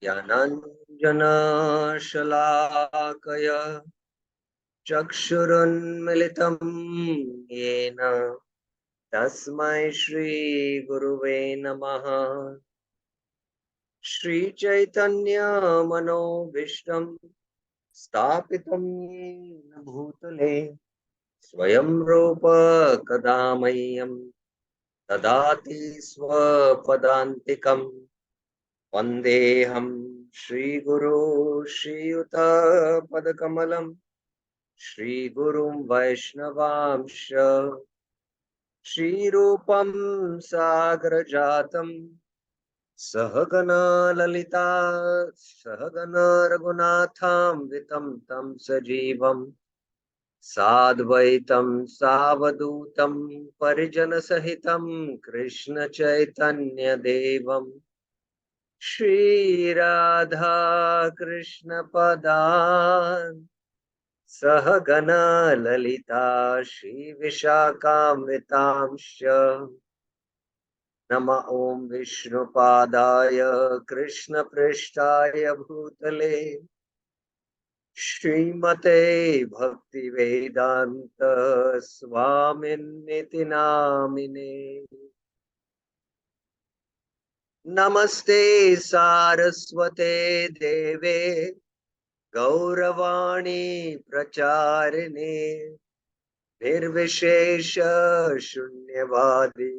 ज्ञानाञ्जनशलाकया चक्षुरुन्मिलितं येन तस्मै श्रीगुरुवे नमः। श्रीचैतन्यमनोभीष्टं स्थापितं येन भूतले स्वयं रूप कदा मह्यं ददाति स्वपदान्तिकम्। वन्देऽहं श्रीगुरो श्रीयुतपदकमलं श्रीगुरुं वैष्णवांश श्रीरूपं सागरजातं सहगना ललिता सहगना रघुनाथान्वितं तं सजीवं साद्वैतं सावधूतं परिजनसहितं कृष्ण चैतन्यदेवम् श्री राधा कृष्ण पदान् सहगना ललिता श्री विशाखान्वितांश्च नमः ओं विष्णुपादाय कृष्ण पृष्ठाय भूतले श्रीमते भक्तिवेदांत स्वामिन्निति नामिने। नमस्ते सारस्वते देवे गौरवाणी प्रचारिणे निर्विशेष शून्यवादी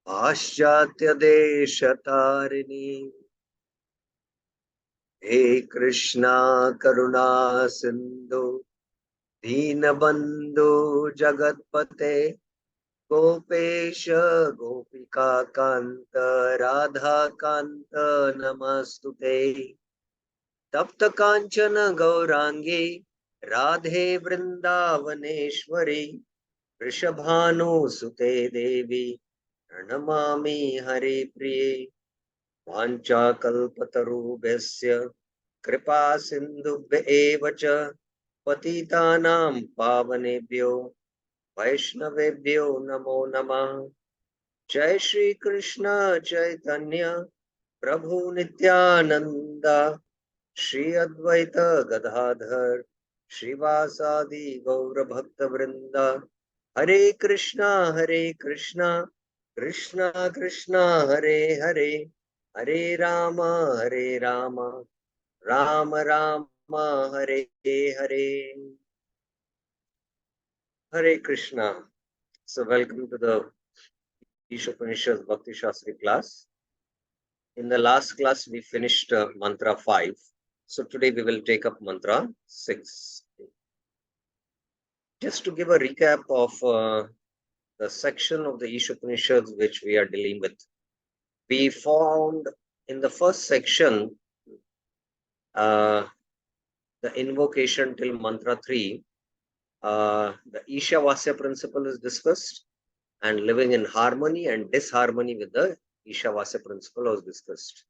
पाश्चात्य देश तारिणी। हे कृष्णा करुणा सिंधु दीनबंधु जगतपते गोपेश गोपिका कांत राधा कांत नमस्तुते। तप्त कांचन गौरांगी राधे वृंदावनेश्वरी वृषभानुसुते देवी प्रणमामि हरिप्रिये। वाञ्छाकल्पतरुभ्यश्च कृपा सिन्धुभ्य एव च पतितानां पावनेभ्यो वैष्णवेभ्यो नमो नमः। जय श्री कृष्ण चैतन्य प्रभु नित्यानंद श्री अद्वैत गदाधर श्रीवासादि गौर भक्त वृंद। हरे Krishna Krishna Krishna Hare Hare Hare Ram Ram Ram Hare Hare. Hare Krishna. So welcome to the Isopanisad bhaktisashtri class. In the last class we finished mantra 5. So today we will take up mantra 6. Just to give a recap of the section of the Isopanishads which we are dealing with. We found in the first section the invocation till mantra 3. The Ishavasya principle is discussed, and living in harmony and disharmony with the Ishavasya principle was discussed.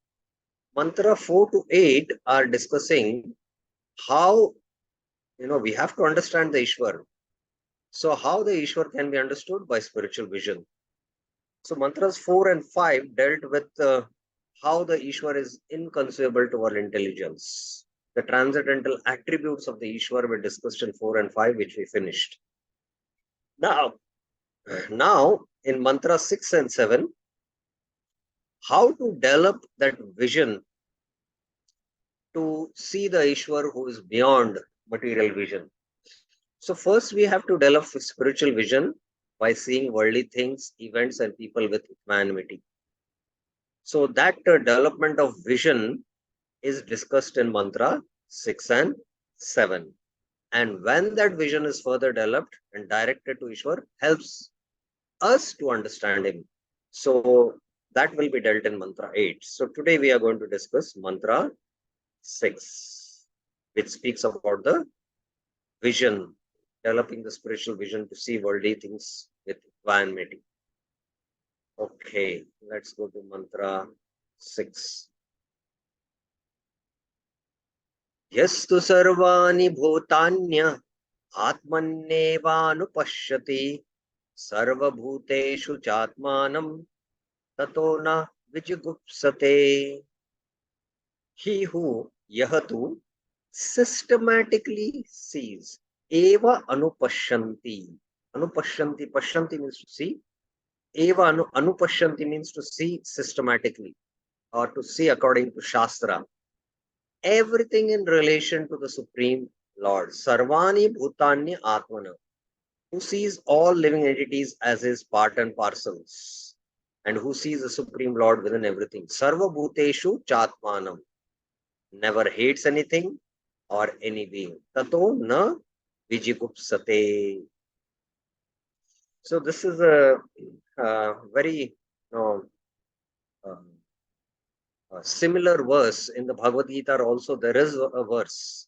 Mantra 4 to 8 are discussing how, we have to understand the Ishwar. So how the Ishwar can be understood? By spiritual vision. So mantras 4 and 5 dealt with how the Ishwar is inconceivable to our intelligence. The transcendental attributes of the Ishwar were discussed in 4 and 5, which we finished. Now in mantra 6 and 7, how to develop that vision to see the Ishwar who is beyond material vision. So first we have to develop spiritual vision by seeing worldly things, events and people with equanimity. So that development of vision is discussed in mantra 6 and 7. And when that vision is further developed and directed to Ishwar, helps us to understand him. So that will be dealt in mantra 8. So today we are going to discuss mantra 6, which speaks about the vision, developing the spiritual vision to see worldly things with equanimity. Okay, let's go to mantra 6. Yastu sarvani bhutanya atmannevanupashyati sarvabhuteshu chatmanam tato na vijigupsate. He who yahatu systematically sees. Eva anupashyanti. Anupashyanti, pashyanti means to see. Eva anupashyanti means to see systematically or to see according to Shastra. Everything in relation to the Supreme Lord. Sarvani Bhutanya Atmana. Who sees all living entities as his part and parcels. And who sees the Supreme Lord within everything. Sarva Bhuteshu Chatmanam. Never hates anything or any being. Tato na vijigupsate. So this is a very similar verse in the Bhagavad Gita. Also, there is a verse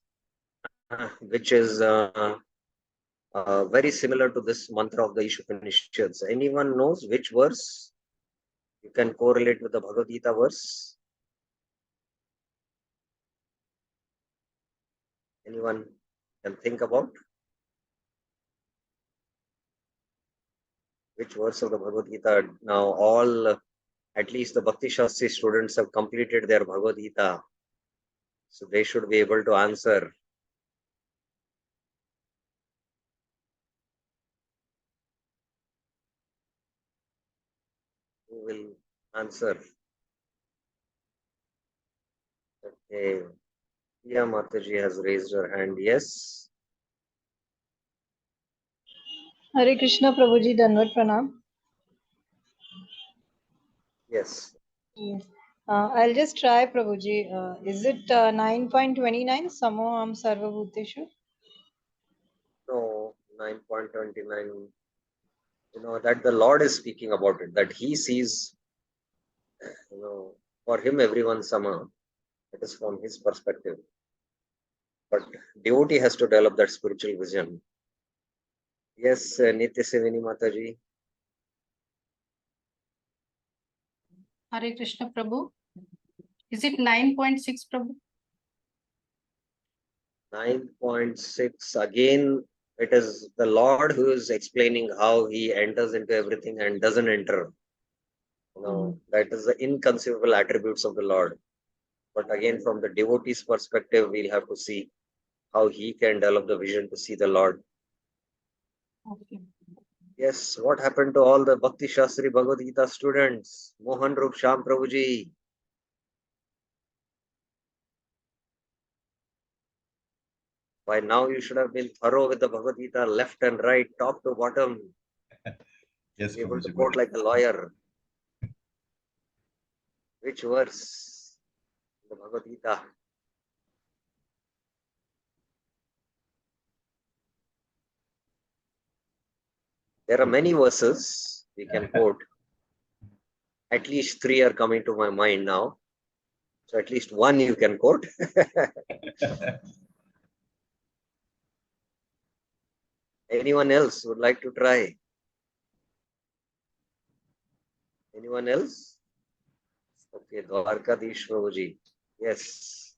which is very similar to this mantra of the Isopanishads. Anyone knows which verse you can correlate with the Bhagavad Gita verse? Anyone can think about which verse of the Bhagavad Gita? Now all, at least the bhaktisashtri students have completed their Bhagavad Gita, so they should be able to answer. Who will answer? Okay. Yeah, Mataji has raised her hand. Yes. Hare Krishna Prabhuji, Danvat Pranam. Yes. Yes. I'll just try Prabhuji. Is it 9.29? Samoham Sarva Bhuteshu? No, 9.29. That the Lord is speaking about it, that he sees, for him everyone sama. It is from his perspective. But devotee has to develop that spiritual vision. Yes, Nitya Sevini Mataji. Hare Krishna Prabhu. Is it 9.6 Prabhu? 9.6. Again, it is the Lord who is explaining how he enters into everything and doesn't enter. That is the inconceivable attributes of the Lord. But again, from the devotee's perspective, we'll have to see how he can develop the vision to see the Lord. Okay. Yes, what happened to all the bhaktisashtri Bhagavad Gita students? Mohan Rup Sham Prabhuji. By now, you should have been thorough with the Bhagavad Gita, left and right, top to bottom. Yes, Be able to Prabhuji, quote like a lawyer. Which verse? The Bhagavad Gita. There are many verses we can quote. At least 3 are coming to my mind now. So at least one you can quote. Anyone else would like to try? Anyone else? Okay, Dwarkadish Prabhuji. Yes.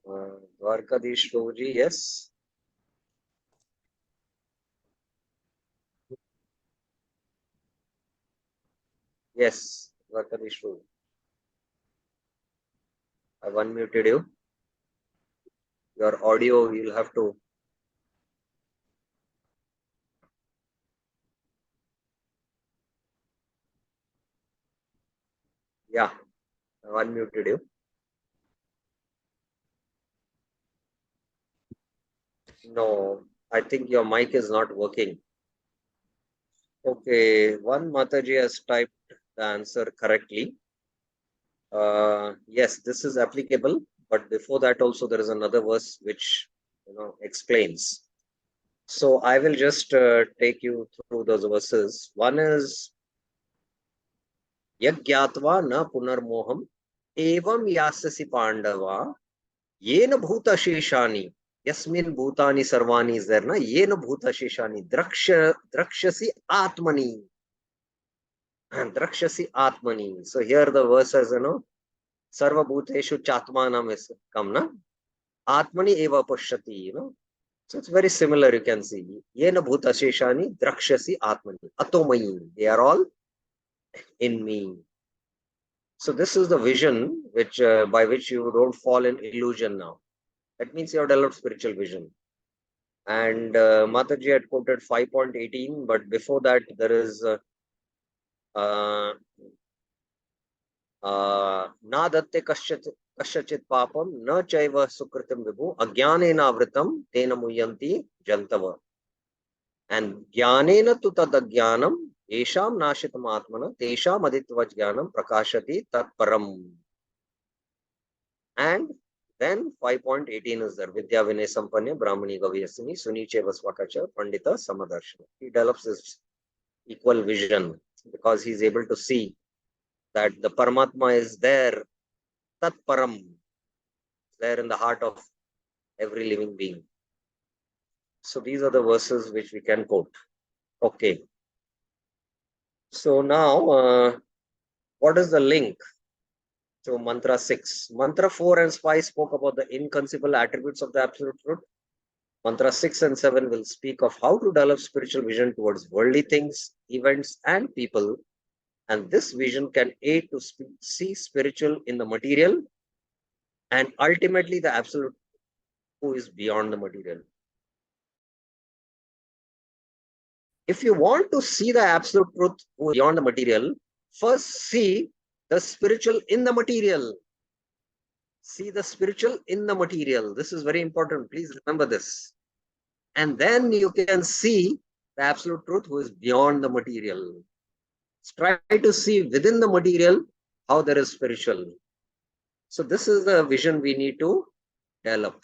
Dwarkadish Prabhuji, yes. Yes, Dwarkadish Prabhuji. I've unmuted you. Your audio, you'll have to. Yeah, I've unmuted you. No, I think your mic is not working. Okay, one Mataji has typed the answer correctly. Yes, this is applicable, but before that also there is another verse which explains. So I will just take you through those verses. One is Yagyatva na punarmoham evam yasasi pandava yena bhuta sheshani yasmin bhutani sarvani is there na yena bhuta sheshani drakshasi atmani drakshasi atmani. So here the verse says, sarva bhuteshu chatmanam is come na atmani eva pashyati, So it's very similar, you can see. Yena bhuta sheshani drakshasi atmani atomayi. They are all in me. So this is the vision which by which you don't fall in illusion now. That means you have developed spiritual vision. And Mataji had quoted 5.18, but before that there is na datte kasyachit papam na chaiva sukritam vibhu ajnanena avritam tena muyanti jantava. And jnanena tu tad ajnanam esham nashitam atmana tesham aditva jnanam prakashati tatparam. And then 5.18 is there. Vidya Vinay Sampanya Brahmani Gavyasini Suniche Vasvakacha Pandita Samadarshana. He develops this equal vision because he is able to see that the Paramatma is there, Tat Param, there in the heart of every living being. So these are the verses which we can quote. Okay. So now, what is the link to Mantra 6? Mantra 4 and 5 spoke about the inconceivable attributes of the Absolute Truth. Mantra 6 and 7 will speak of how to develop spiritual vision towards worldly things, events, and people. And this vision can aid to see spiritual in the material and ultimately the Absolute who is beyond the material. If you want to see the Absolute Truth who is beyond the material, first see the spiritual in the material. See the spiritual in the material. This is very important. Please remember this. And then you can see the Absolute Truth who is beyond the material. Try to see within the material how there is spiritual. So this is the vision we need to develop.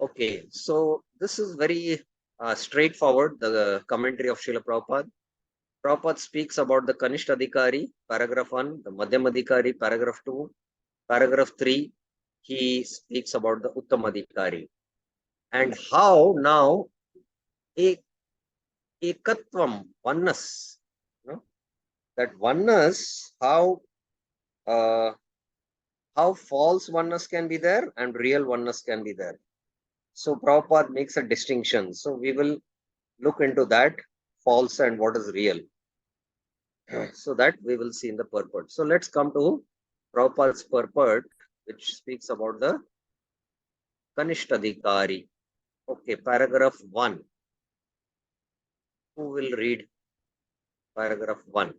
Okay, so this is very straightforward, the commentary of Srila Prabhupada. Prabhupada speaks about the Kanishta Adhikari, paragraph 1, the Madhyam Adhikari, paragraph 2, paragraph 3, he speaks about the Uttam Adhikari. And how now ekatvam, oneness, that oneness, how false oneness can be there and real oneness can be there. So Prabhupada makes a distinction. So we will look into that, false and what is real. So that we will see in the purport. So let's come to Prabhupada's purport, which speaks about the Kanishtadhikari. Okay, paragraph 1. Who will read paragraph 1?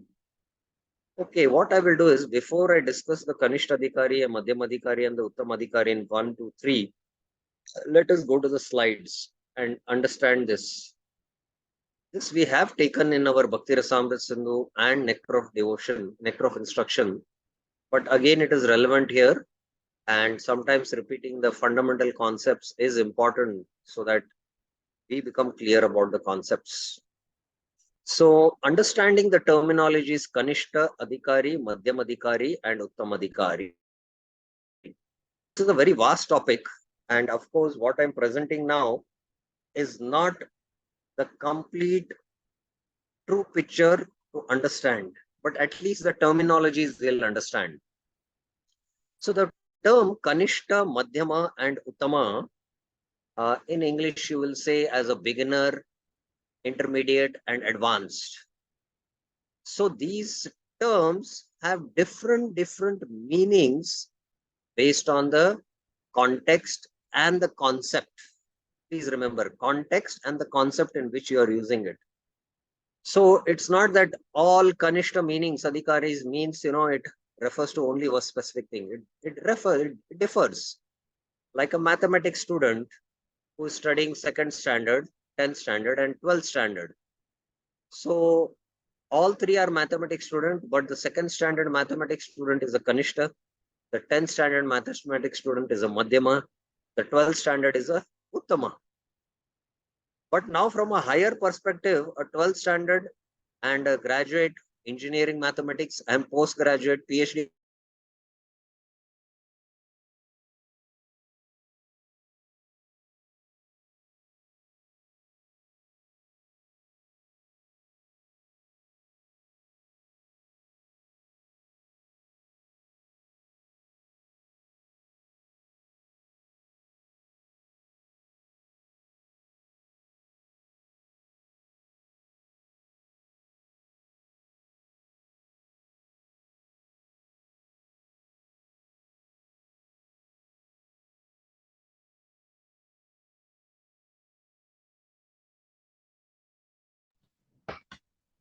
Okay, what I will do is, before I discuss the Kanishtadhikari, Madhyamadhikari and the Uttamadhikari in 1, 2, 3, let us go to the slides and understand this. This we have taken in our Bhakti Rasamrita Sindhu and Nectar of Devotion, Nectar of Instruction. But again, it is relevant here. And sometimes repeating the fundamental concepts is important so that we become clear about the concepts. So understanding the terminologies Kanishta Adhikari, Madhyam Adhikari and Uttam Adhikari. This is a very vast topic. And of course, what I'm presenting now is not the complete true picture to understand, but at least the terminologies they'll understand. So the term Kanishta, Madhyama and Uttama, in English you will say as a beginner, intermediate and advanced. So these terms have different meanings based on the context and the concept. Please remember, context and the concept in which you are using it. So it's not that all Kanishta meanings, Adhikaris means, it refers to only a specific thing. It differs. Like a mathematics student who is studying 2nd standard, 10th standard and 12th standard. So all three are mathematics student, but the 2nd standard mathematics student is a Kanishta. The 10th standard mathematics student is a Madhyama. The 12th standard is a Uttama. But now from a higher perspective, a 12th standard and a graduate engineering mathematics and postgraduate PhD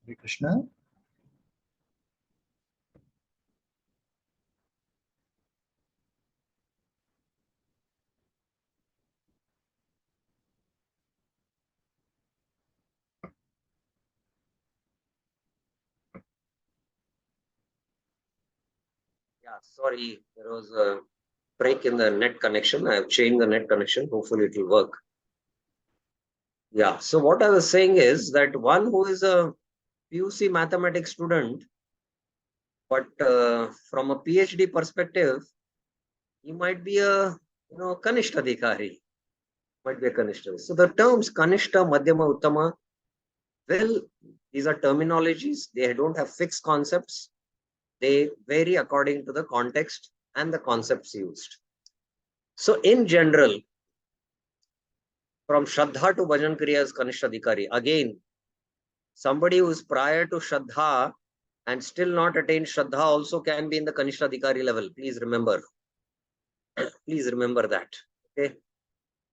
Hare Krishna. Yeah, sorry, there was a break in the net connection. I have changed the net connection. Hopefully, it will work. Yeah, so what I was saying is that one who is a PUC mathematics student, but from a PhD perspective, he might be a Kanishta Adhikari, might be a Kanishta. So the terms Kanishta, Madhyama, Uttama, well, these are terminologies. They don't have fixed concepts. They vary according to the context and the concepts used. So in general, from Shraddha to Bhajan Kriya is Kanishta Adhikari. Again, somebody who is prior to Shraddha and still not attained Shraddha also can be in the Kanishta Adhikari level. Please remember. Please remember that. Okay.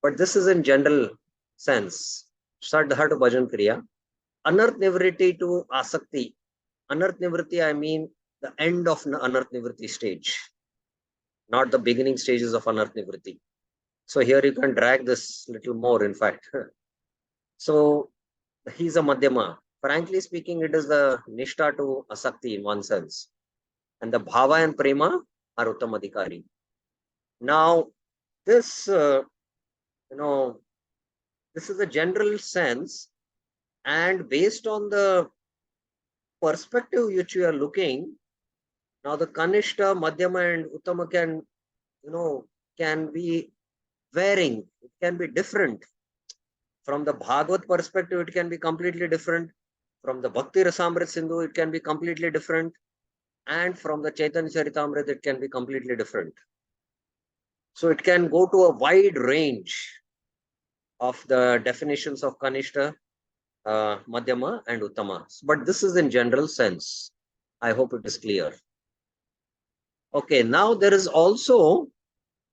But this is in general sense. Shraddha to Bhajan Kriya. Anarth Nivriti to Asakti. Anarth Nivriti, I mean the end of Anarth Nivriti stage, not the beginning stages of Anarth Nivriti. So here you can drag this little more, in fact. So he's a Madhyama. Frankly speaking, it is the Nishta to Asakti in one sense. And the Bhava and Prema are Uttamadhikari. Now, this, this is a general sense. And based on the perspective which you are looking, now the Kanishta, Madhyama and Uttama can be varying. It can be different. From the Bhagavad perspective, it can be completely different. From the Bhakti Rasamrit Sindhu, it can be completely different. And from the Chaitanya Charitamrita, it can be completely different. So it can go to a wide range of the definitions of Kanishta, Madhyama and Uttama. But this is in general sense. I hope it is clear. Okay, now there is also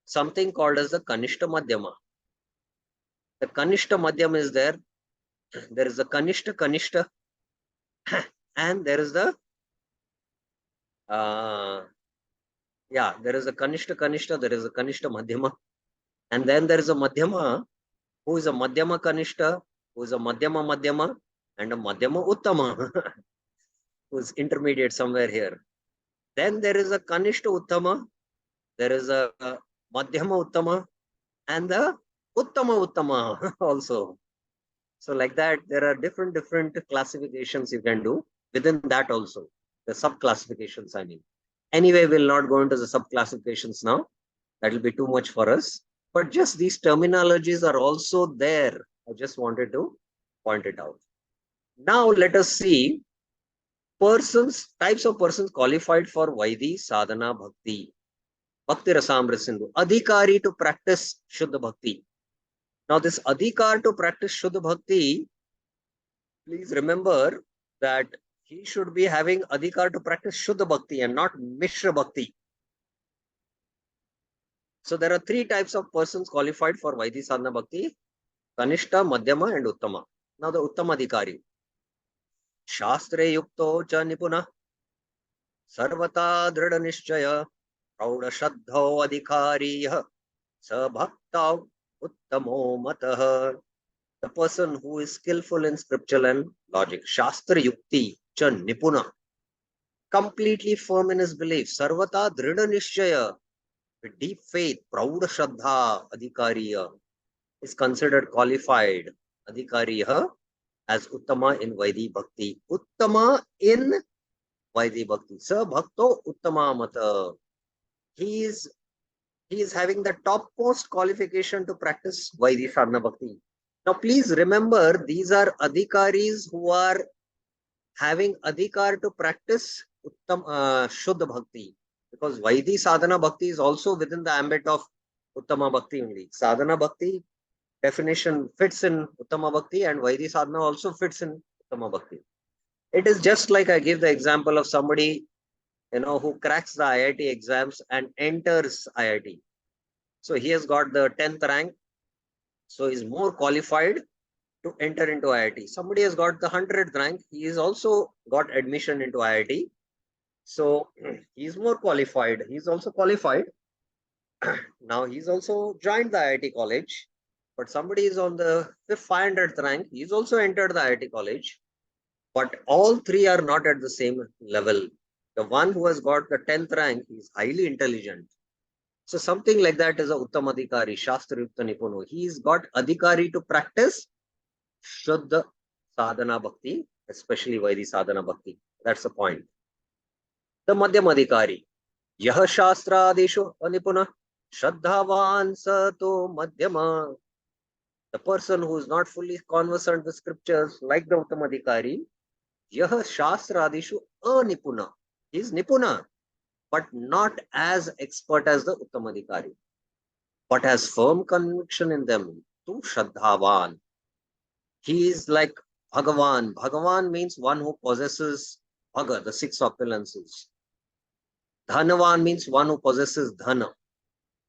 something called as the Kanishta Madhyama. The Kanishta Madhyama is there. There is the Kanishta, and there is the there is a Kanishta, there is a Kanishta Madhyama, and then there is a Madhyama who is a Madhyama Kanishta, who is a Madhyama, and a Madhyama Uttama, who is intermediate somewhere here. Then there is a Kanishta Uttama, there is a Madhyama Uttama, and the Uttama also. So like that, there are different classifications you can do within that also. The sub-classifications, I mean. Anyway, we'll not go into the sub-classifications now. That will be too much for us. But just these terminologies are also there. I just wanted to point it out. Now let us see types of persons qualified for Vaidhi Sadhana Bhakti. Bhakti Rasamrita Sindhu. Adhikari to practice Shuddha Bhakti. Now this Adhikar to practice Shuddha Bhakti, please remember that he should be having Adhikar to practice Shuddha Bhakti and not Mishra Bhakti. So there are three types of persons qualified for Vaidhi Sadhana Bhakti: Kanishta, Madhyama and Uttama. Now the Uttama Adhikari. Shastre Yukto Cha Nipuna Sarvata Drida Nishchaya Prauda Shraddho Adhikari Sa Bhakta Uttamo Matah. The person who is skillful in scripture and logic. Shastra Yukti Cha Nipuna. Completely firm in his belief. Sarvata Drida Nishchaya. With deep faith, Prauda Shraddha Adhikariya is considered qualified Adhikariya as Uttama in Vaidhi Bhakti. Uttama in Vaidhi Bhakti. Sa Bhakto Uttama Mata. He is having the topmost qualification to practice Vaidhi Sadhana Bhakti. Now please remember, these are Adhikaris who are having Adhikar to practice Shuddha Bhakti. Because Vaidhi Sadhana Bhakti is also within the ambit of Uttama Bhakti only. Sadhana Bhakti definition fits in Uttama Bhakti and Vaidhi Sadhana also fits in Uttama Bhakti. It is just like I give the example of somebody, who cracks the IIT exams and enters IIT. So he has got the 10th rank. So he's more qualified to enter into IIT. Somebody has got the 100th rank. He is also got admission into IIT. So he is more qualified. He is also qualified. Now he's also joined the IIT college. But somebody is on the 500th rank. He's also entered the IIT college. But all three are not at the same level. The one who has got the 10th rank is highly intelligent. So something like that is a Uttamadhikari, Shastra Yukta Nipuno. He's got Adhikari to practice Shuddha Sadhana Bhakti, especially Vaidhi Sadhana Bhakti. That's the point. The Madhyamadhikari. Yaha Shastra Adesho Anipuna Shraddhavan Sato Madhyama. The person who is not fully conversant with scriptures, like the Uttamadhikari, Yaha Shastra Adesho Anipuna. He is Nipuna, but not as expert as the Uttamadhikari, but has firm conviction in them. To Shraddhavan. He is like Bhagavan. Bhagavan means one who possesses Bhaga, the six opulences. Dhanavan means one who possesses Dhana.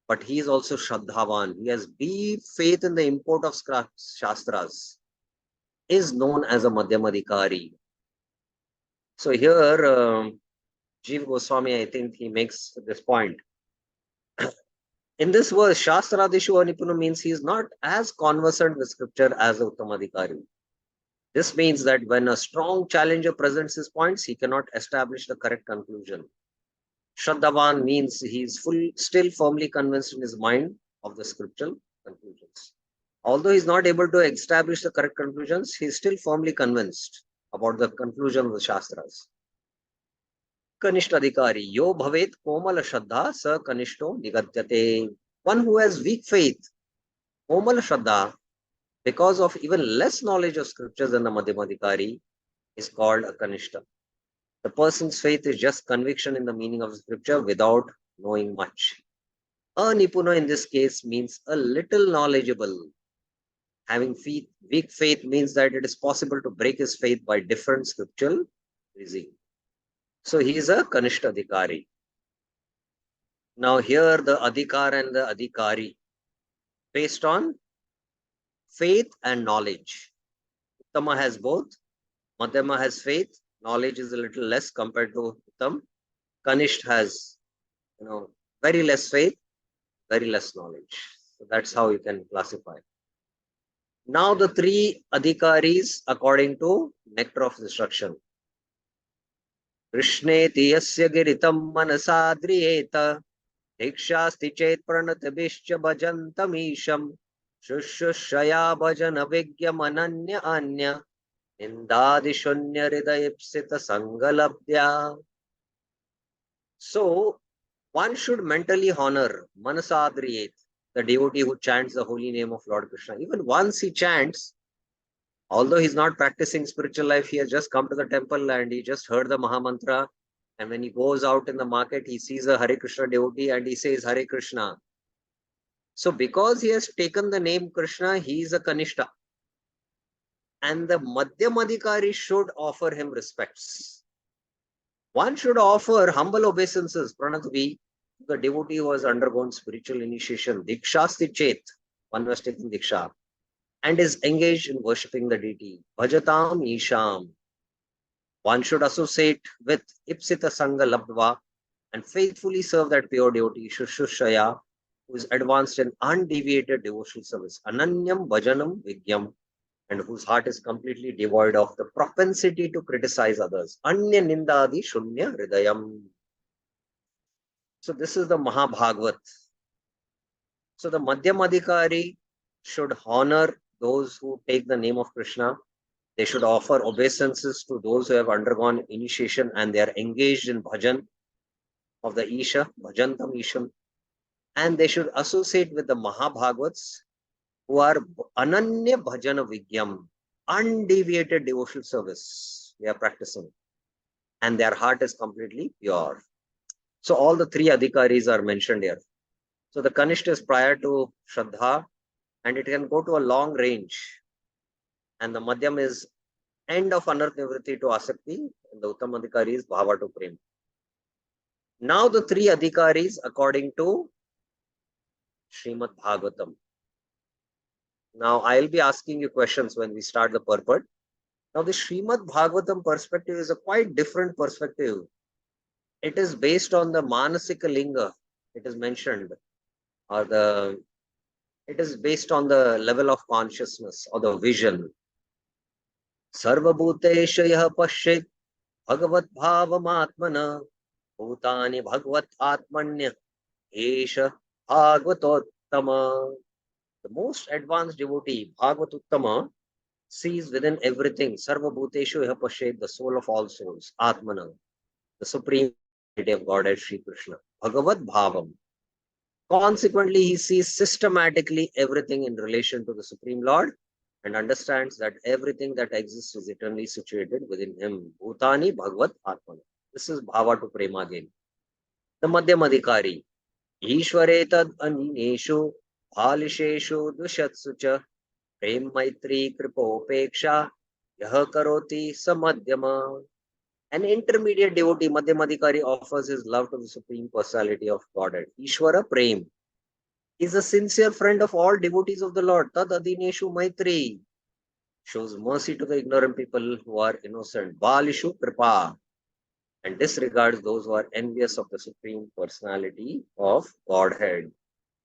But he is also Shraddhavan. He has deep faith in the import of Shastras. Is known as a Madhyamadhikari. So here, Jiva Goswami, I think he makes this point. In this verse, Shastradishu Anipuna means he is not as conversant with scripture as the Uttamadhikari. This means that when a strong challenger presents his points, he cannot establish the correct conclusion. Shraddhavan means he is still firmly convinced in his mind of the scriptural conclusions. Although he is not able to establish the correct conclusions, he is still firmly convinced about the conclusion of the Shastras. Kanishta Adhikari, Yo Bhavet Komala Shraddha Sa Kanishto Nigadyate. One who has weak faith, Komala Shraddha, because of even less knowledge of scriptures than the Madhyamadhikari, is called a Kanishta. The person's faith is just conviction in the meaning of the scripture without knowing much. A Nipuna in this case means a little knowledgeable. Having weak faith means that it is possible to break his faith by different scriptural reasoning. So he is a Kanishta Adhikari. Now here the Adhikar and the Adhikari, based on faith and knowledge. Uttama has both. Madhyama has faith. Knowledge is a little less compared to Uttam. Kanishta has, very less faith, very less knowledge. So that's how you can classify. Now the three Adhikaris according to nectar of destruction. Krishneti yasya giritam manasadriyeta dikshasti chet pranatibishcha bhajantamisham shushaya bhajana vigyam ananya anya indadishunya hridayipsita sangalabdya. So one should mentally honor Manasadriyet, the devotee who chants the holy name of Lord Krishna. Even once he chants, although he's not practicing spiritual life, he has just come to the temple and he just heard the Mahamantra. And when he goes out in the market, he sees a Hare Krishna devotee and he says Hare Krishna. So because he has taken the name Krishna, he is a Kanishta. And the Madhyamadhikari should offer him respects. One should offer humble obeisances, Pranatvi, to the devotee who has undergone spiritual initiation. Dikshasti Chet, one was taking Diksha, and is engaged in worshipping the deity. Bhajatam Isham. One should associate with Ipsita Sangha Labdva and faithfully serve that pure devotee, Shushushaya, who is advanced in undeviated devotional service. Ananyam Bhajanam Vigyam, and whose heart is completely devoid of the propensity to criticize others. Anya Nindadi Shunya Hridayam. So this is the Mahabhagavat. So the Madhyamadhikari should honor those who take the name of Krishna. They should offer obeisances to those who have undergone initiation and they are engaged in bhajan of the Isha, bhajantam Isham. And they should associate with the Mahabhagavats who are Ananya Bhajana Vigyam, undeviated devotional service they are practicing. And their heart is completely pure. So all the three Adhikaris are mentioned here. So the Kanishta is prior to Shraddha and it can go to a long range. And the Madhyam is end of Anarth Nivritti to Asakti, and the Uttamadhikari is Bhava to Prem. Now the three Adhikaris according to Srimad Bhagavatam. Now, I'll be asking you questions when we start the purport. Now, the Srimad Bhagavatam perspective is a quite different perspective. It is based on the Manasika Linga, it is mentioned, or it is based on the level of consciousness or the vision. Sarvabhutesha yah pashyet bhagavat bhavamatmana bhutani bhagavat atmanya esha bhagavatottama. The most advanced devotee, Bhagavatottama, sees within everything, Sarva Bhuteshu Iha Pashet, the soul of all souls, Atmana, the supreme identity of Godhead Sri Krishna, Bhagavat Bhavam. Consequently, he sees systematically everything in relation to the Supreme Lord and understands that everything that exists is eternally situated within him. Bhutani Bhagavat Atmana. This is Bhava to Prema again. The Madhyamadhikari, Ishwaretad Anineshu, Bhalisheshu Dushatsu cha, Prem Maitri Kripopeksha, Yaha Karoti Samadhyama. An intermediate devotee, Madhyamadhikari, offers his love to the Supreme Personality of Godhead. Ishwara Prem is a sincere friend of all devotees of the Lord. Tad Adineshu Maitri shows mercy to the ignorant people who are innocent. Balishu Kripa and disregards those who are envious of the Supreme Personality of Godhead.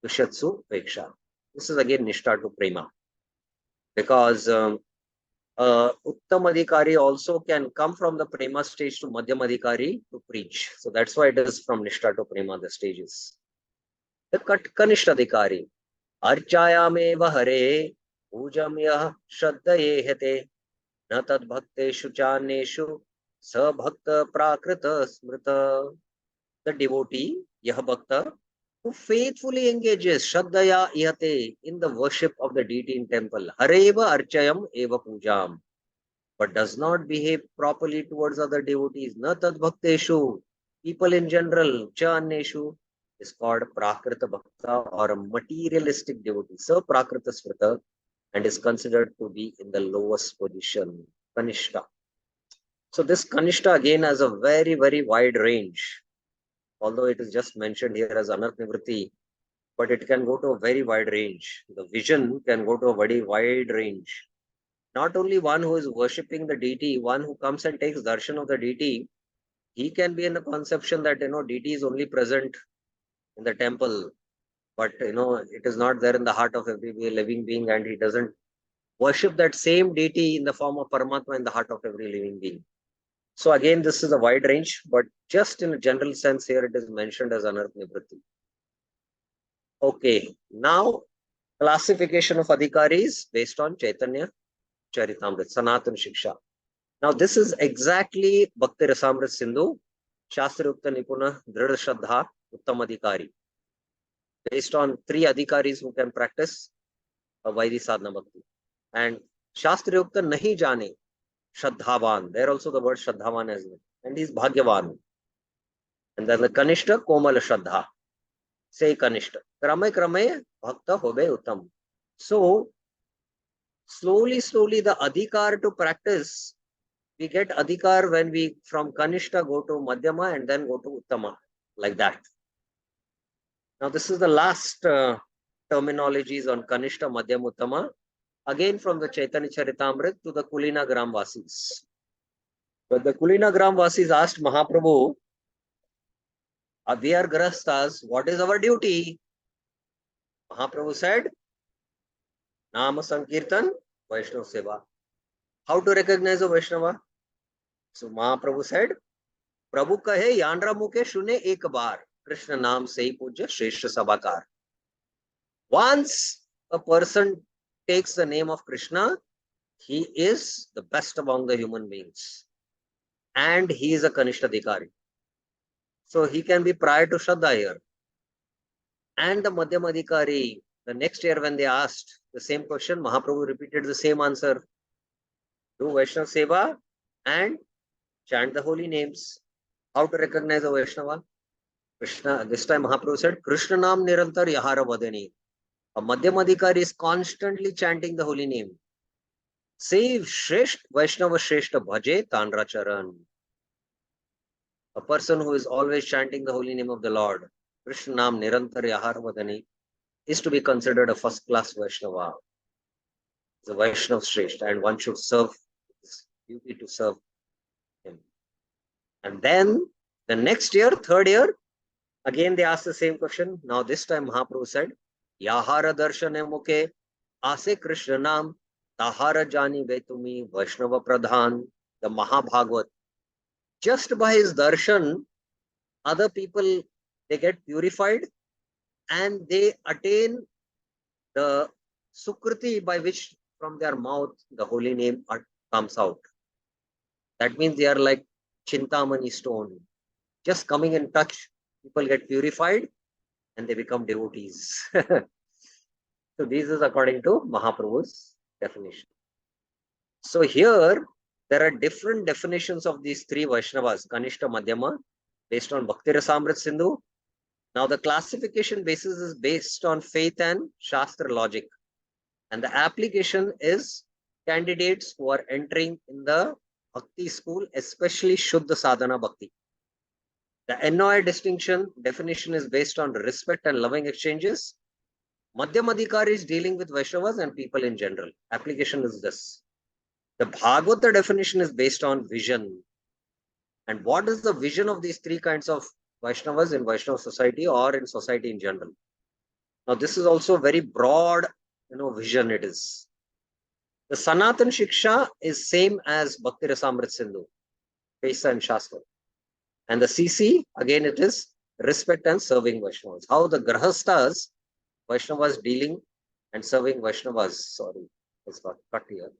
Dushatsu Peksha. This is again Nishtha to Prema. Because Uttamadhikari also can come from the Prema stage to Madhyamadhikari to preach. So that's why it is from Nishtha to Prema, the stages. The Kanishtadhikari. Archayameva Hare Pujam Yah Shraddaye Hete Na Tad Bhakteshu Chaneshu Sa Bhakta Prakrita Smrita. The devotee, Yah Bhakta, who faithfully engages Shraddaya Ihate in the worship of the deity in temple, Hareva Archayam Eva Pujam, but does not behave properly towards other devotees, Na Tad Bhakteshu, people in general, Chaneshu, is called Prakrita Bhakta or a materialistic devotee, so Prakrita Smrita, and is considered to be in the lowest position, Kanishta. So this Kanishta again has a very, very wide range. Although it is just mentioned here as Anarth Nivritti, but it can go to a very wide range. The vision can go to a very wide range. Not only one who is worshipping the deity, one who comes and takes darshan of the deity, he can be in the conception that, deity is only present in the temple, but, it is not there in the heart of every living being, and he doesn't worship that same deity in the form of Paramatma in the heart of every living being. So again, this is a wide range, but just in a general sense here, it is mentioned as Anarth Nivritti. Okay, now classification of adhikaris based on Chaitanya Charitamrita, Sanatana Shiksha. Now this is exactly Bhakti Rasamrita Sindhu, Shastri Ukta Nipuna, Dhrida Shraddha, Uttam Adhikari. Based on 3 adhikaris who can practice a Vaidhi Sadhana Bhakti. And Shastri Ukta Nahi Jane, Shraddhavan. There also the word Shraddhavan is there. And he is Bhagyavan. And then the Kanishta, Komala Shraddha. Say Kanishta. Krame Krame Bhakta Hobe Uttam. So, slowly, the adhikar to practice, we get adhikar when we from Kanishta go to Madhyama and then go to Uttama, like that. Now, this is the last terminologies on Kanishta, Madhyama, Uttama, again from the Chaitanya Charitamrita to the Kulina Gram Vasis. But the Kulina Gram Vasis asked Mahaprabhu, we are Grahasthas, what is our duty? Mahaprabhu said, Nama Sankirtan, Vaishnava Seva. How to recognize a Vaishnava? So Mahaprabhu said, Prabhu kahe Yandra Muke Shune ek bar, Krishna Naam Sei Puja Shreshta Sabakar. Once a person takes the name of Krishna, he is the best among the human beings. And he is a Kanishtadhikari. So he can be prior to Shraddha here. And the Madhyamadhikari, the next year when they asked the same question, Mahaprabhu repeated the same answer. Do Vaishnava Seva and chant the holy names. How to recognize a Vaishnava? Krishna, this time Mahaprabhu said, Krishna Naam Nirantar Yahara Vadani. A Madhyamadhikari is constantly chanting the holy name. Say Shresht Vaishnava Shreshta Bhaje Tanra Charan. A person who is always chanting the holy name of the Lord, Krishna Naam Nirantar Yahara Vadani, is to be considered a first class Vaishnava. is a Vaishnav Shrestha, and one should serve, it's duty to serve him. And then the next year, third year, again they asked the same question. Now this time Mahaprabhu said, Yahara darshane mukhe ase Krishna nam tahara jani betumi Vaishnava pradhan, the Mahabhagavat. Just by his darshan, other people, they get purified and they attain the sukriti by which from their mouth the holy name comes out. That means they are like Chintamani stone. Just coming in touch, people get purified and they become devotees. So this is according to Mahaprabhu's definition. So here, there are different definitions of these three Vaishnavas, Kanishta, Madhyama, based on Bhakti Rasamrit Sindhu. Now the classification basis is based on faith and Shastra logic. And the application is candidates who are entering in the Bhakti school, especially Shuddha Sadhana Bhakti. The NOI definition is based on respect and loving exchanges. Madhyamadhikari is dealing with Vaishnavas and people in general. Application is this. The Bhagavata definition is based on vision. And what is the vision of these three kinds of Vaishnavas in Vaishnava society or in society in general? Now this is also very broad, vision it is. The Sanatan Shiksha is same as Bhakti Rasamrit Sindhu, Pesa and Shastra. And the CC, again it is respect and serving Vaishnavas. How the Grahastas, Vaishnavas dealing and serving Vaishnavas. Sorry, it's got cut here.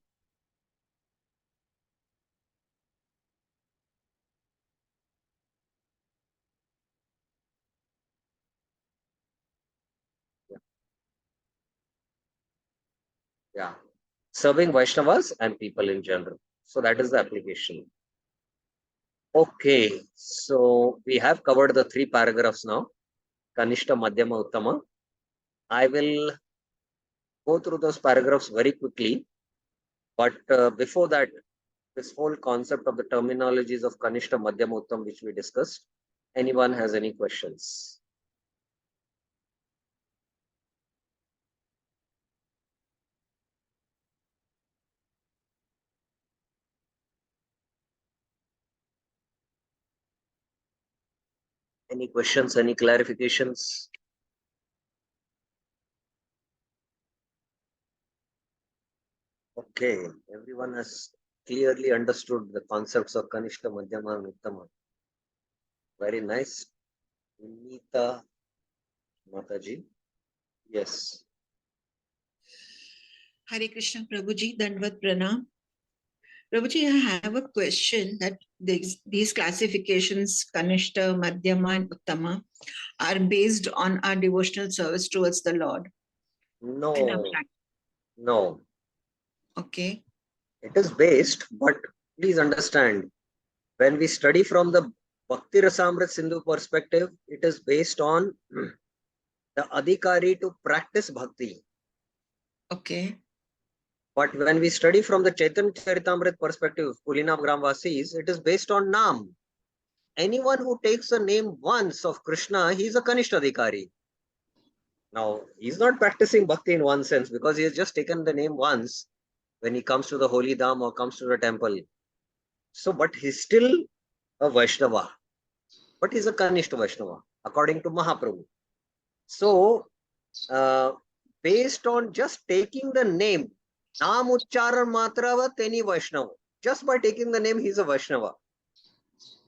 Yeah. Serving Vaishnavas and people in general. So that is the application. Okay, so we have covered the three paragraphs now. Kanishta, Madhyama, Uttama. I will go through those paragraphs very quickly. But before that, this whole concept of the terminologies of Kanishta, Madhyama, Uttama, which we discussed. Anyone has any questions? Any questions, any clarifications? Okay, everyone has clearly understood the concepts of Kanishta, Madhyama, and Uttama. Very nice. Vinita Mataji. Yes. Hare Krishna, Prabhuji, Dandvat Pranam. Prabhuji, I have a question that these classifications, Kanishta, Madhyama, and Uttama, are based on our devotional service towards the Lord. No, no. Okay. It is based, but please understand, when we study from the Bhakti Rasamrit Sindhu perspective, it is based on the adhikari to practice bhakti. Okay. But when we study from the Chaitanya Charitamrit perspective, Kulinam Gramvasis, it is based on Nam. Anyone who takes a name once of Krishna, he is a Kanishta adhikari. Now, he is not practicing bhakti in one sense because he has just taken the name once when he comes to the holy dham or comes to the temple. So, but he's still a Vaishnava. But he's a Kanishta Vaishnava, according to Mahaprabhu. So, based on just taking the name, Naam Uchcharan Matrava Teni Vaishnava. Just by taking the name, he's a Vaishnava.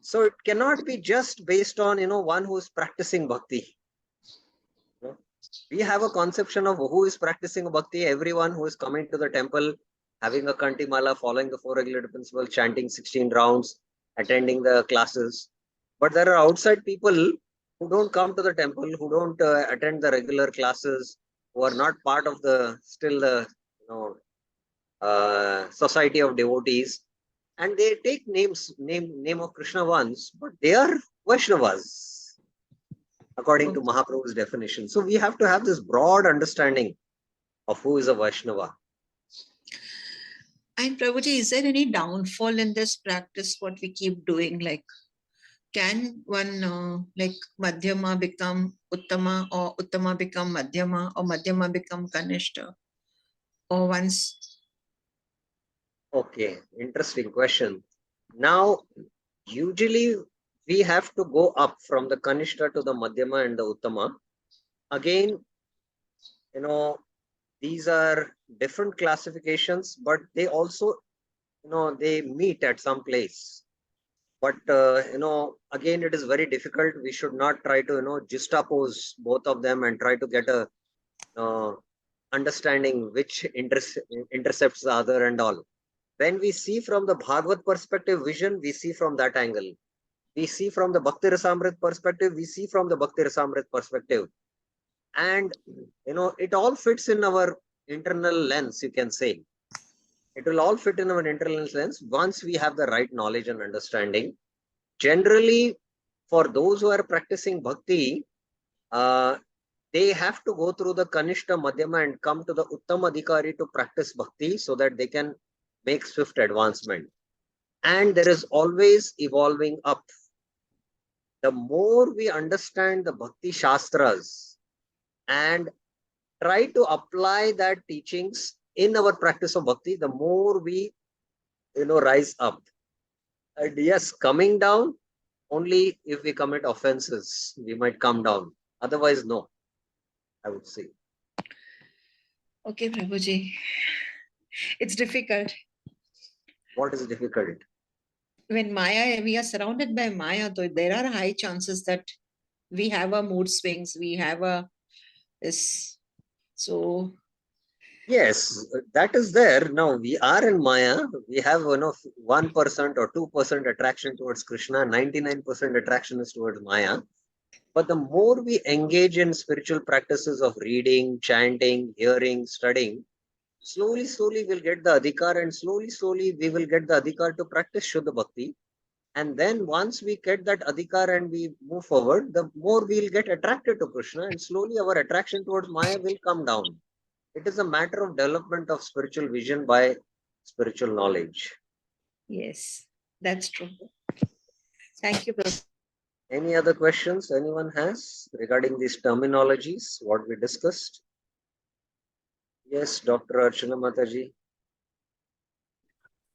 So it cannot be just based on, one who is practicing bhakti. We have a conception of who is practicing bhakti. Everyone who is coming to the temple, having a kanti mala, following the four regulative principles, chanting 16 rounds, attending the classes. But there are outside people who don't come to the temple, who don't attend the regular classes, who are not part of the society of devotees, and they take name of Krishna once, but they are Vaishnavas, according to Mahaprabhu's definition. So we have to have this broad understanding of who is a Vaishnava. And Prabhuji, is there any downfall in this practice, what we keep doing? Like, can one, like Madhyama become Uttama, or Uttama become Madhyama, or Madhyama become Kanishta? Or once Okay, interesting question. Now, usually we have to go up from the Kanishta to the Madhyama and the Uttama. Again, these are different classifications, but they also, they meet at some place. But, again, it is very difficult. We should not try to, juxtapose both of them and try to get a understanding which intercepts the other and all. When we see from the Bhagavad perspective vision, we see from that angle. We see from the Bhakti Rasamrit perspective, we see from the Bhakti Rasamrit perspective. And, it all fits in our internal lens, you can say. It will all fit in our internal lens once we have the right knowledge and understanding. Generally, for those who are practicing bhakti, they have to go through the Kanishta Madhyama and come to the Uttama Adhikari to practice bhakti so that they can make swift advancement. And there is always evolving up. The more we understand the bhakti shastras and try to apply that teachings in our practice of bhakti, the more we, rise up. And yes, coming down, only if we commit offenses, we might come down. Otherwise, no, I would say. Okay, Prabhuji. It's difficult. What is difficult? When Maya, we are surrounded by Maya, so there are high chances that we have a mood swings, we have a this. So Yes, that is there. Now we are in Maya. We have 1% or 2% attraction towards Krishna. 99% attraction is towards Maya. But the more we engage in spiritual practices of reading, chanting, hearing, studying, slowly, slowly we'll get the adhikar, and slowly, slowly we will get the adhikar to practice Shuddha Bhakti. And then once we get that adhikar and we move forward, the more we'll get attracted to Krishna, and slowly our attraction towards Maya will come down. It is a matter of development of spiritual vision by spiritual knowledge. yes, that's true. Thank you, Prabhuji. Any other questions anyone has regarding these terminologies, what we discussed? Yes, Dr. Archana Mataji.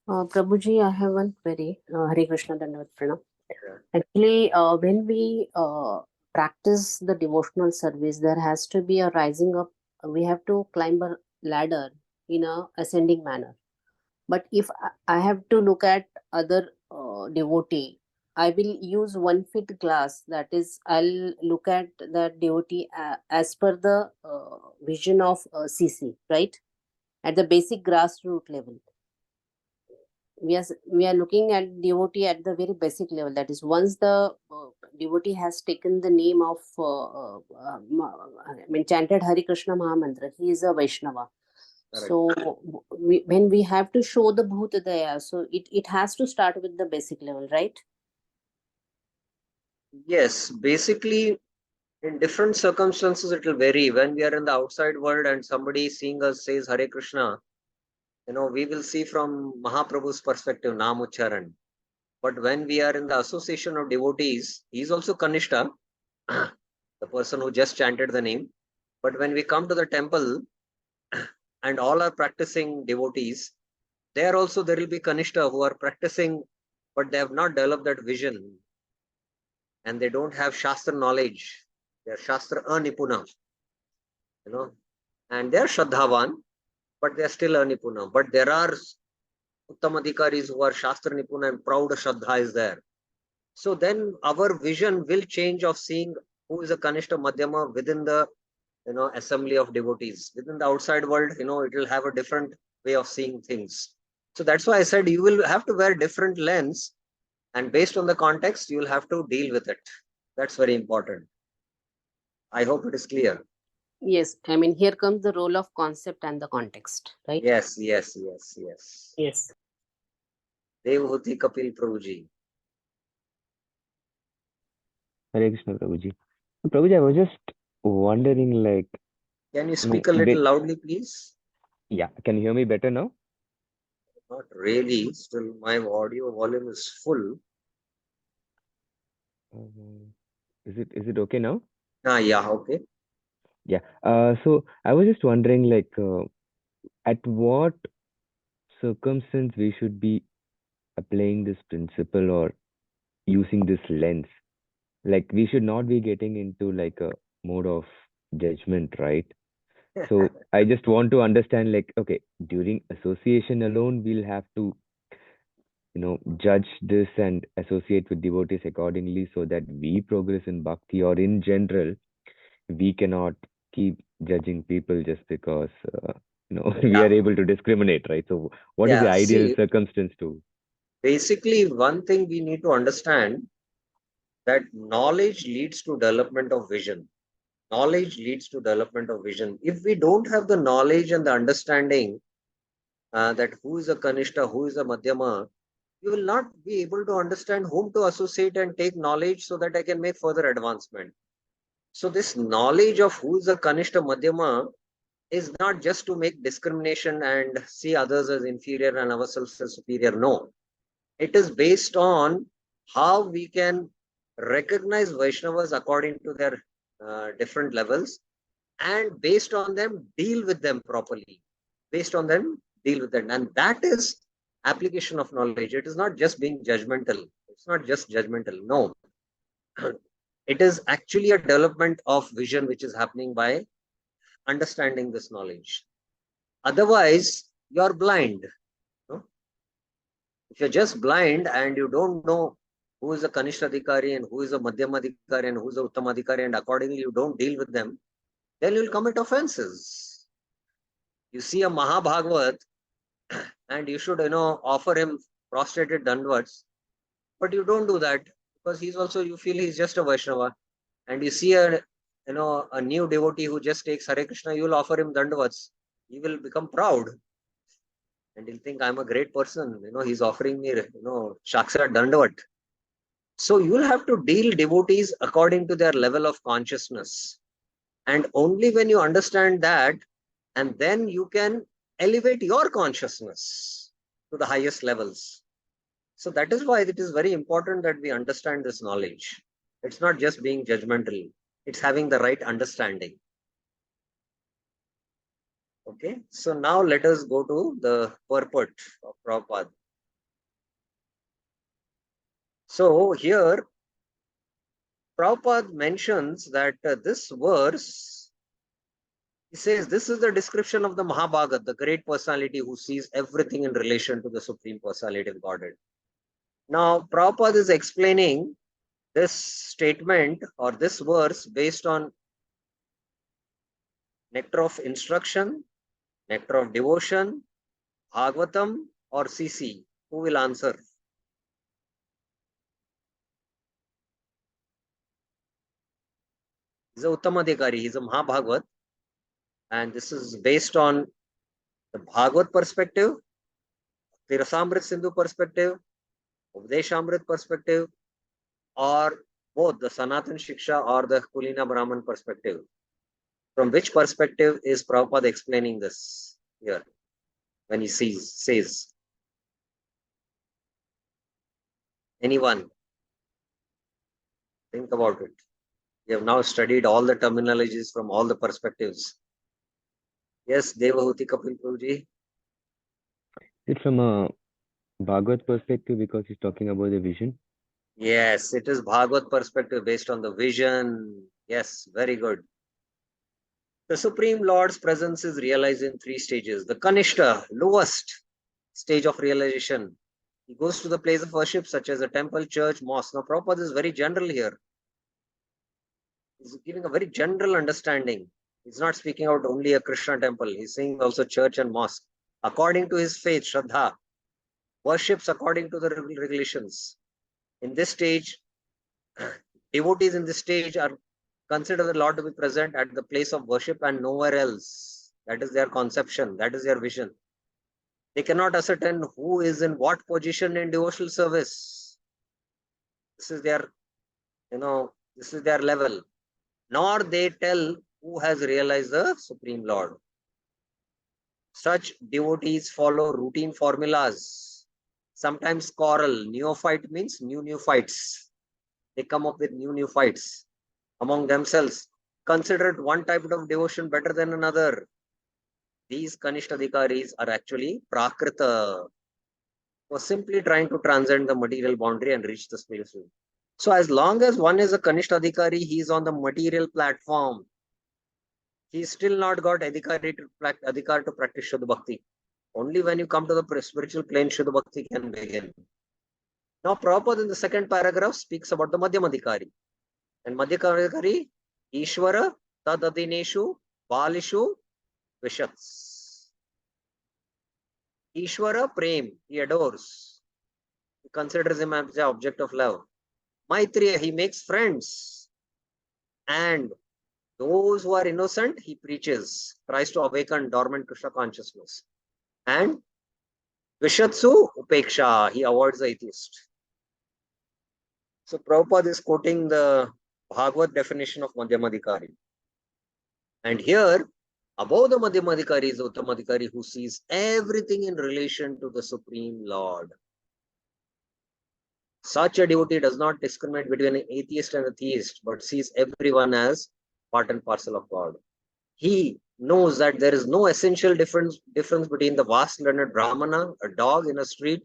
Prabhuji, I have one query. Hare Krishna Dandavat Pranam. Yeah. Actually, when we practice the devotional service, there has to be a rising up. We have to climb a ladder in a ascending manner. But if I have to look at other devotee, I will use 1 feet glass. That is, I'll look at that devotee as per the vision of CC, right? At the basic grassroots level. We are looking at devotee at the very basic level. That is, once the devotee has taken the name of chanted Hare Krishna Mahamantra, he is a Vaishnava. Correct. So when we have to show the Bhutadaya, so it has to start with the basic level, right? Yes, basically in different circumstances it will vary. When we are in the outside world and somebody seeing us says Hare Krishna, we will see from Mahaprabhu's perspective, Nam Ucharan. But when we are in the association of devotees, he is also Kanishta, the person who just chanted the name. But when we come to the temple and all are practicing devotees, there also there will be Kanishta who are practicing, but they have not developed that vision. And they don't have Shastra knowledge. They are Shastra Anipuna, and they are Shraddhavan, but they are still Anipuna. But there are Uttamadhikaris who are Shastra Nipuna and proud Shraddha is there. So then our vision will change of seeing who is a Kanishta Madhyama within the assembly of devotees. Within the outside world, it will have a different way of seeing things. So that's why I said you will have to wear different lens, and based on the context, you will have to deal with it. That's very important. I hope it is clear. Yes, I mean, here comes the role of concept and the context, right? Yes. Yes. Devhuti Kapil Prabhuji. Hare Krishna, Prabhuji. Prabhuji, I was just wondering, like, Can you speak a little loudly, please? Yeah, can you hear me better now? Not really. Still, my audio volume is full. Is it okay now? Yeah, okay. Yeah. So I was just wondering, like, at what circumstance we should be applying this principle or using this lens? Like, we should not be getting into like a mode of judgment, right? So I just want to understand, like, okay, during association alone, we'll have to, judge this and associate with devotees accordingly so that we progress in bhakti, or in general, we cannot keep judging people just because, we Yeah. are able to discriminate, right? So what is the Yeah, ideal see, circumstance to? basically, one thing we need to understand, that knowledge leads to development of vision. Knowledge leads to development of vision. If we don't have the knowledge and the understanding that who is a Kanishta, who is a Madhyama, you will not be able to understand whom to associate and take knowledge so that I can make further advancement. So this knowledge of who is a Kanishta Madhyama is not just to make discrimination and see others as inferior and ourselves as superior. No. It is based on how we can recognize Vaishnavas according to their different levels, and based on them, deal with them properly. Based on them, deal with them. And that is application of knowledge. It is not just being judgmental. It's not just judgmental. No. It is actually a development of vision which is happening by understanding this knowledge. Otherwise, you are blind. No? If you're just blind and you don't know who is a Kanishtadhikari and who is a Madhyamadhikari and who is a Uttamadhikari, and accordingly you don't deal with them, then you'll commit offenses. You see a Mahabhagavat and you should, offer him prostrated dandavats, but you don't do that because he's also, you feel he's just a Vaishnava. And you see a new devotee who just takes Hare Krishna, you will offer him dandavats. He will become proud. And he'll think, I'm a great person. He's offering me, Shakshara Dandavat. So you'll have to deal devotees according to their level of consciousness. And only when you understand that, and then you can elevate your consciousness to the highest levels. So that is why it is very important that we understand this knowledge. It's not just being judgmental. It's having the right understanding. Okay, so now let us go to the purport of Prabhupada. So here, Prabhupada mentions that this verse, he says, this is the description of the Mahabhagat, the great personality who sees everything in relation to the Supreme Personality of Godhead. Now, Prabhupada is explaining this statement or this verse based on nectar of instruction, nectar of devotion, Bhagavatam, or CC. Who will answer? He's a Uttamadhikari, he's a Mahabhagavat, and this is based on the Bhagavat perspective, Tirasamrit Sindhu perspective, Updeshamrit perspective, or both the Sanatan Shiksha or the Kulina Brahman perspective. From which perspective is Prabhupada explaining this here when he says? Anyone? Think about it. We have now studied all the terminologies from all the perspectives. Yes, Devahuti Kapil Prabhuji. It's from a Bhagavad perspective because he's talking about the vision. Yes, it is Bhagavad perspective based on the vision. Yes, very good. The Supreme Lord's presence is realized in 3 stages. The Kanishta, lowest stage of realization. He goes to the place of worship such as a temple, church, mosque. Now, Prabhupada is very general here. He's giving a very general understanding. He's not speaking out only a Krishna temple. He's saying also church and mosque. According to his faith, Shraddha, worships according to the regulations. In this stage, devotees in this stage are consider the Lord to be present at the place of worship and nowhere else. That is their conception. That is their vision. They cannot ascertain who is in what position in devotional service. This is their, this is their level. Nor they tell who has realized the Supreme Lord. Such devotees follow routine formulas. Sometimes quarrel. Neophyte means new fights. They come up with new fights among themselves. Consider one type of devotion better than another. these Kanishtadhikaris are actually Prakrita, who are simply trying to transcend the material boundary and reach the spiritual. So as long as one is a Kanishtadhikari, he is on the material platform. He's still not got adhikar to practice Shuddha Bhakti. Only when you come to the spiritual plane, Shuddha Bhakti can begin. Now, Prabhupada in the second paragraph speaks about the Madhyamadhikari. And Madhyamadhikari, Ishvara, Tadadineshu, Balishu, Vishats. Ishvara, Prem, he adores. He considers him as the object of love. Maitriya, he makes friends. And those who are innocent, he preaches, tries to awaken dormant Krishna consciousness. And Vishatsu, Upeksha, he avoids the atheist. So Prabhupada is quoting the Bhagavad definition of Madhyamadhikari. And here, above the Madhyamadhikari is the Uttamadhikari who sees everything in relation to the Supreme Lord. Such a devotee does not discriminate between an atheist and a theist, but sees everyone as part and parcel of God. He knows that there is no essential difference between the vast learned Brahmana, a dog in a street,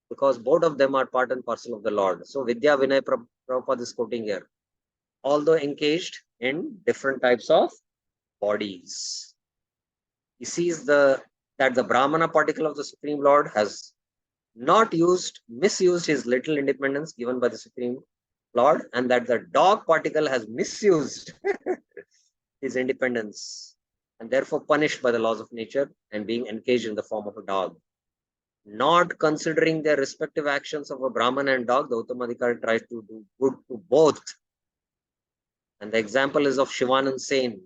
because both of them are part and parcel of the Lord. So Vidya Vinay Prabhupada is quoting here. Although engaged in different types of bodies. He sees that the Brahmana particle of the Supreme Lord has not misused his little independence given by the Supreme Lord, and that the dog particle has misused his independence and therefore punished by the laws of nature and being engaged in the form of a dog. Not considering their respective actions of a Brahman and dog, the Uttamadhikari tries to do good to both. And the example is of Shivanand Sen,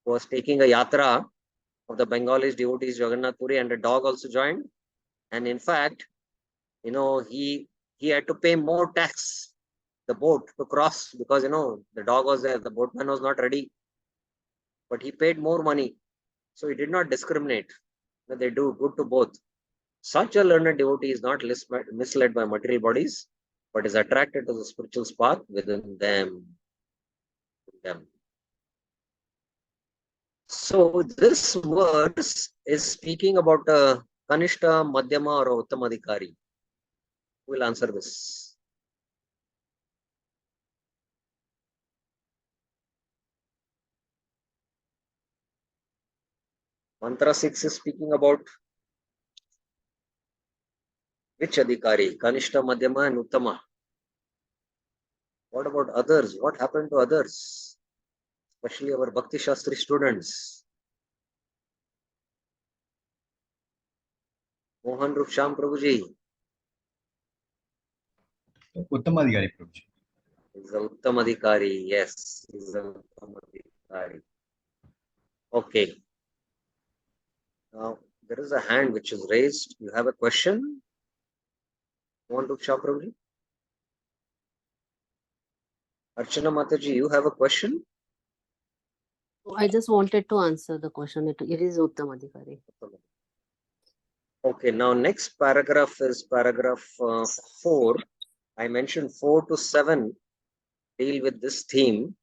who was taking a yatra of the Bengali devotees Jagannath Puri, and a dog also joined. And in fact, he had to pay more tax, the boat, to cross, because the dog was there, the boatman was not ready. But he paid more money. So he did not discriminate. They do good to both. Such a learned devotee is not misled by material bodies, but is attracted to the spiritual spark within them. So this verse is speaking about Kanishta, Madhyama, or Uttamadhikari. Who will answer this? Mantra 6 is speaking about which Adhikari? Kanishta, Madhyama, and Uttama. What about others? What happened to others? Especially our bhaktisashtri students. Mohan Rupsham Prabhuji. Uttamadhikari, Prabhuji. He's a Uttamadhikari. Yes, he's a Uttamadhikari. Okay. Now, there is a hand which is raised. You have a question? Mohan Rupsham Prabhuji? Archana Mataji, you have a question? I just wanted to answer the question. It is Uttamadhikari. Okay, now next paragraph is paragraph 4. I mentioned 4 to 7 deal with this theme,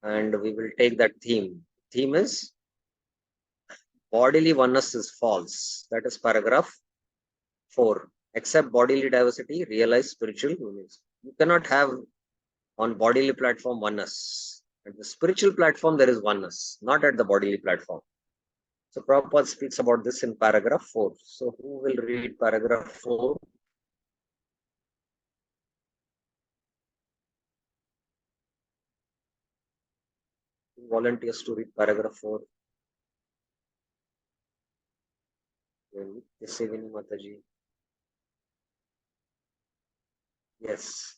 and we will take that theme. Theme is bodily oneness is false. That is paragraph 4. Accept bodily diversity, realize spiritual unity. You cannot have on bodily platform oneness. At the spiritual platform, there is oneness, not at the bodily platform. So Prabhupada speaks about this in paragraph 4. So who will read paragraph 4? Volunteers to read paragraph 4. Yasevini Mataji. Yes.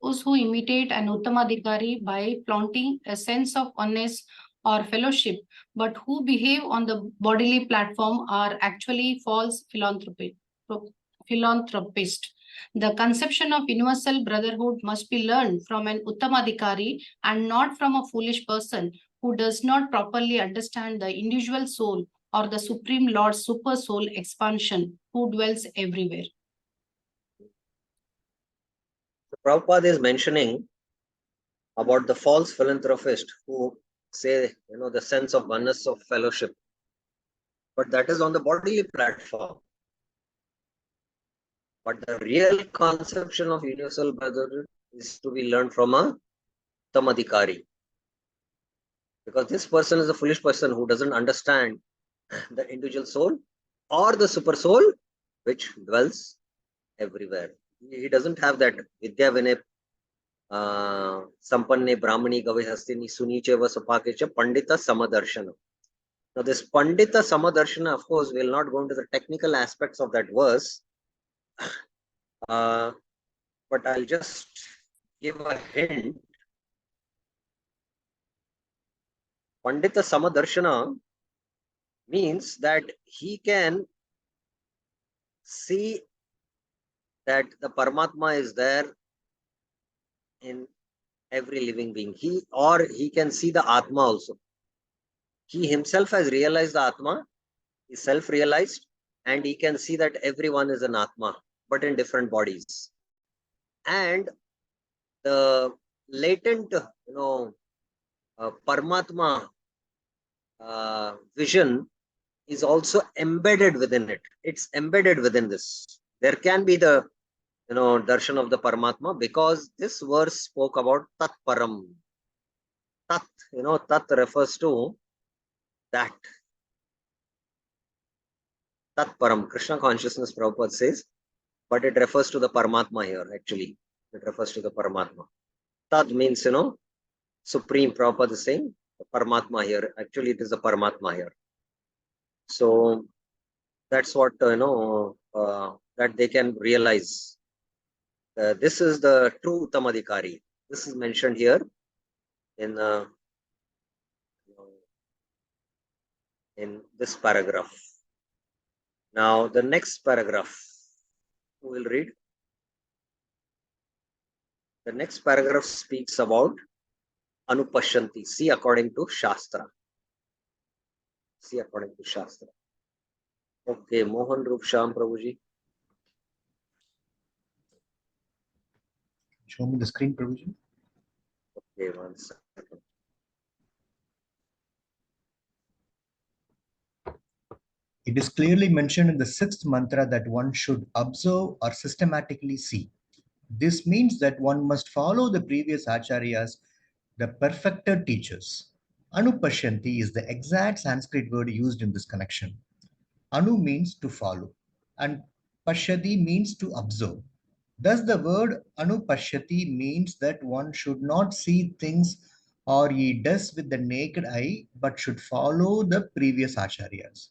Those who imitate an Uttamadhikari by flaunting a sense of oneness or fellowship, but who behave on the bodily platform are actually false philanthropists. The conception of universal brotherhood must be learned from an Uttamadhikari and not from a foolish person who does not properly understand the individual soul or the Supreme Lord's super soul expansion who dwells everywhere. Prabhupada is mentioning about the false philanthropist who say, the sense of oneness of fellowship. But that is on the bodily platform. But the real conception of universal brotherhood is to be learned from a tamadikari. Because this person is a foolish person who doesn't understand the individual soul or the super soul which dwells everywhere. He doesn't have that vidya vinay sampanne brahmani gavihastini sunicheva sapakecha pandita samadarshana. Now this pandita samadarshana, of course, will not go into the technical aspects of that verse, but I'll just give a hint. Pandita samadarshana means that he can see that the Paramatma is there in every living being. He can see the Atma also. He himself has realized the Atma, is self-realized, and he can see that everyone is an Atma, but in different bodies. And the latent, Paramatma vision is also embedded within it. It's embedded within this. There can be the, darshan of the Paramatma, because this verse spoke about Tat Param. Tat, Tat refers to that. Tat Param, Krishna consciousness, Prabhupada says, but it refers to the Paramatma here, actually. It refers to the Paramatma. Tat means, supreme. Prabhupada is saying the Paramatma here. Actually, it is the Paramatma here. So that's what, that they can realize. This is the true Tamadikari. This is mentioned here in this paragraph. Now, the next paragraph, who will read? The next paragraph speaks about Anupashyanti. See according to Shastra. See according to Shastra. Okay, Mohan Rup Sham Prabhuji. Show me the screen, Prabhuji. Okay, 1 second. It is clearly mentioned in the 6th mantra that one should observe or systematically see. This means that one must follow the previous acharyas, the perfected teachers. Anupashyanti is the exact Sanskrit word used in this connection. Anu means to follow, and pashyati means to observe. Thus, the word anupashyati means that one should not see things or he does with the naked eye, but should follow the previous acharyas.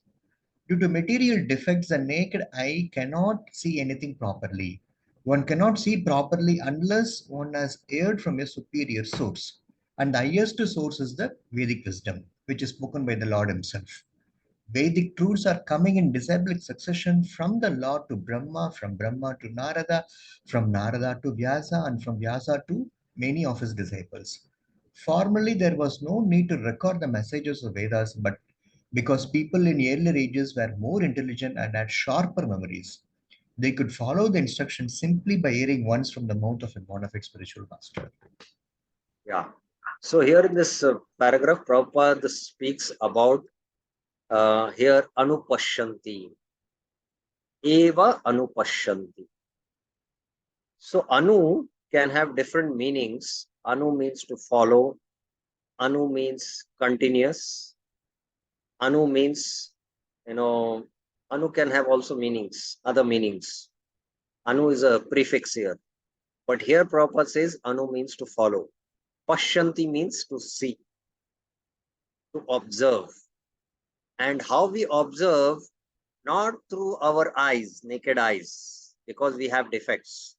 Due to material defects, the naked eye cannot see anything properly. One cannot see properly unless one has heard from a superior source. And the highest source is the Vedic wisdom, which is spoken by the Lord himself. Vedic truths are coming in disciplic succession from the Lord to Brahma, from Brahma to Narada, from Narada to Vyasa, and from Vyasa to many of his disciples. Formerly, there was no need to record the messages of Vedas, but because people in earlier ages were more intelligent and had sharper memories, they could follow the instructions simply by hearing once from the mouth of a bona fide spiritual master. Yeah. So here in this paragraph, Prabhupada speaks about here Anupashyanti. Eva Anupashyanti. So Anu can have different meanings. Anu means to follow. Anu means continuous. Anu means, Anu can have also meanings, other meanings. Anu is a prefix here. But here Prabhupada says Anu means to follow. Pashyanti means to see, to observe. And how we observe, not through our eyes, naked eyes, because we have defects,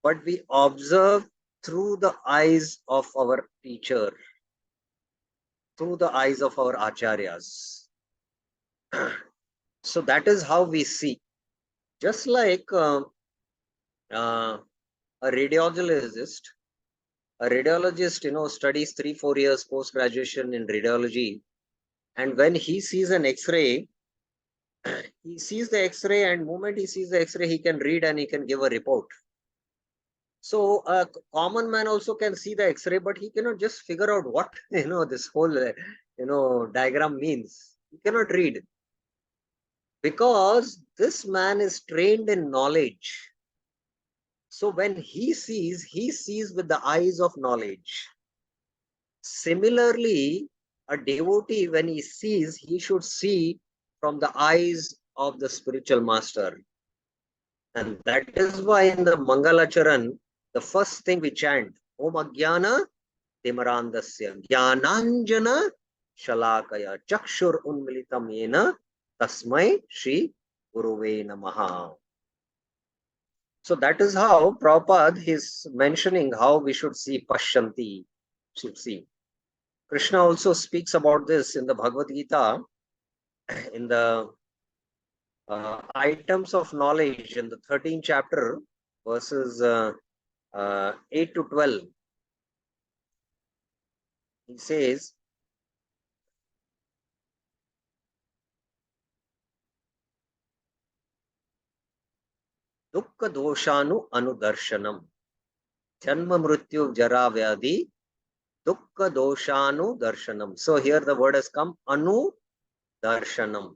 but we observe through the eyes of our teacher, through the eyes of our acharyas. So that is how we see. Just like a radiologist, studies 3-4 years post-graduation in radiology. And when he sees an X-ray, he sees the X-ray, and the moment he sees the X-ray, he can read and he can give a report. So a common man also can see the X-ray, but he cannot just figure out what this whole diagram means. He cannot read, because this man is trained in knowledge. So when he sees with the eyes of knowledge. Similarly, a devotee, when he sees, he should see from the eyes of the spiritual master. And that is why in the Mangalacharan, the first thing we chant, Om Ajnana Timarandasya Jnananjana Shalakaya Chakshur Unmilitam Yena Tasmai Shri Guruve Namaha. So that is how Prabhupada is mentioning how we should see Pashyanti, should see. Krishna also speaks about this in the Bhagavad Gita, in the items of knowledge in the 13th chapter, verses 8 to 12. He says, Dukkha doshanu anudarshanam janma mrityu jara vyadi dukkha doshanu darshanam. So here the word has come anudarshanam.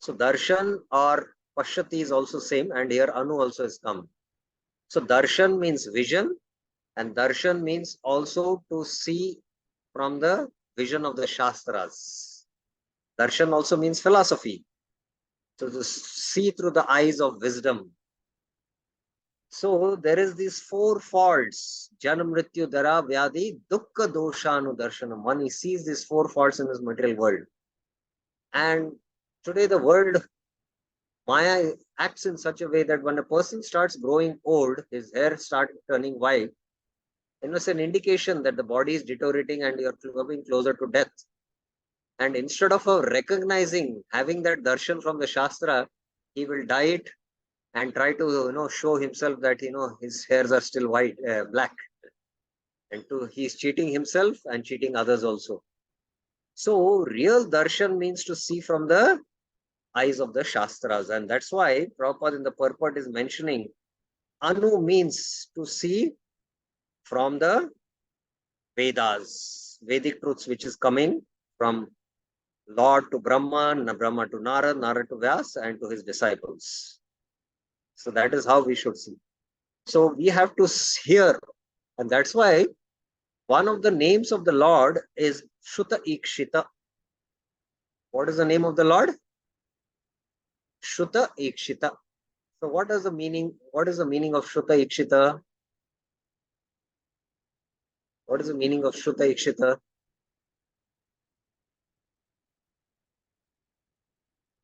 So darshan or pashyati is also same, and here anu also has come. So darshan means vision, and darshan means also to see from the vision of the Shastras. Darshan also means philosophy. So to see through the eyes of wisdom. So there is these four faults. Janam, Mrityu, Dara, Vyadi, Dukkha, Doshanu, Darshanam. One, he sees these four faults in this material world. And today the world, Maya, acts in such a way that when a person starts growing old, his hair starts turning white, it's an indication that the body is deteriorating and you're coming closer to death. And instead of recognizing, having that darshan from the Shastra, he will dye it and try to show himself that his hairs are still white, black. And he's cheating himself and cheating others also. So real darshan means to see from the eyes of the Shastras. And that's why Prabhupada in the purport is mentioning Anu means to see from the Vedas, Vedic truths, which is coming from Lord to Brahma, Brahma to Narad, Narad to Vyas, and to his disciples. So that is how we should see. So we have to hear, and that's why one of the names of the Lord is Shuta Ikshita. What is the name of the Lord? Shuta Ikshita. So what is the meaning? What is the meaning of Shuta Ikshita? What is the meaning of Shuta Ikshita?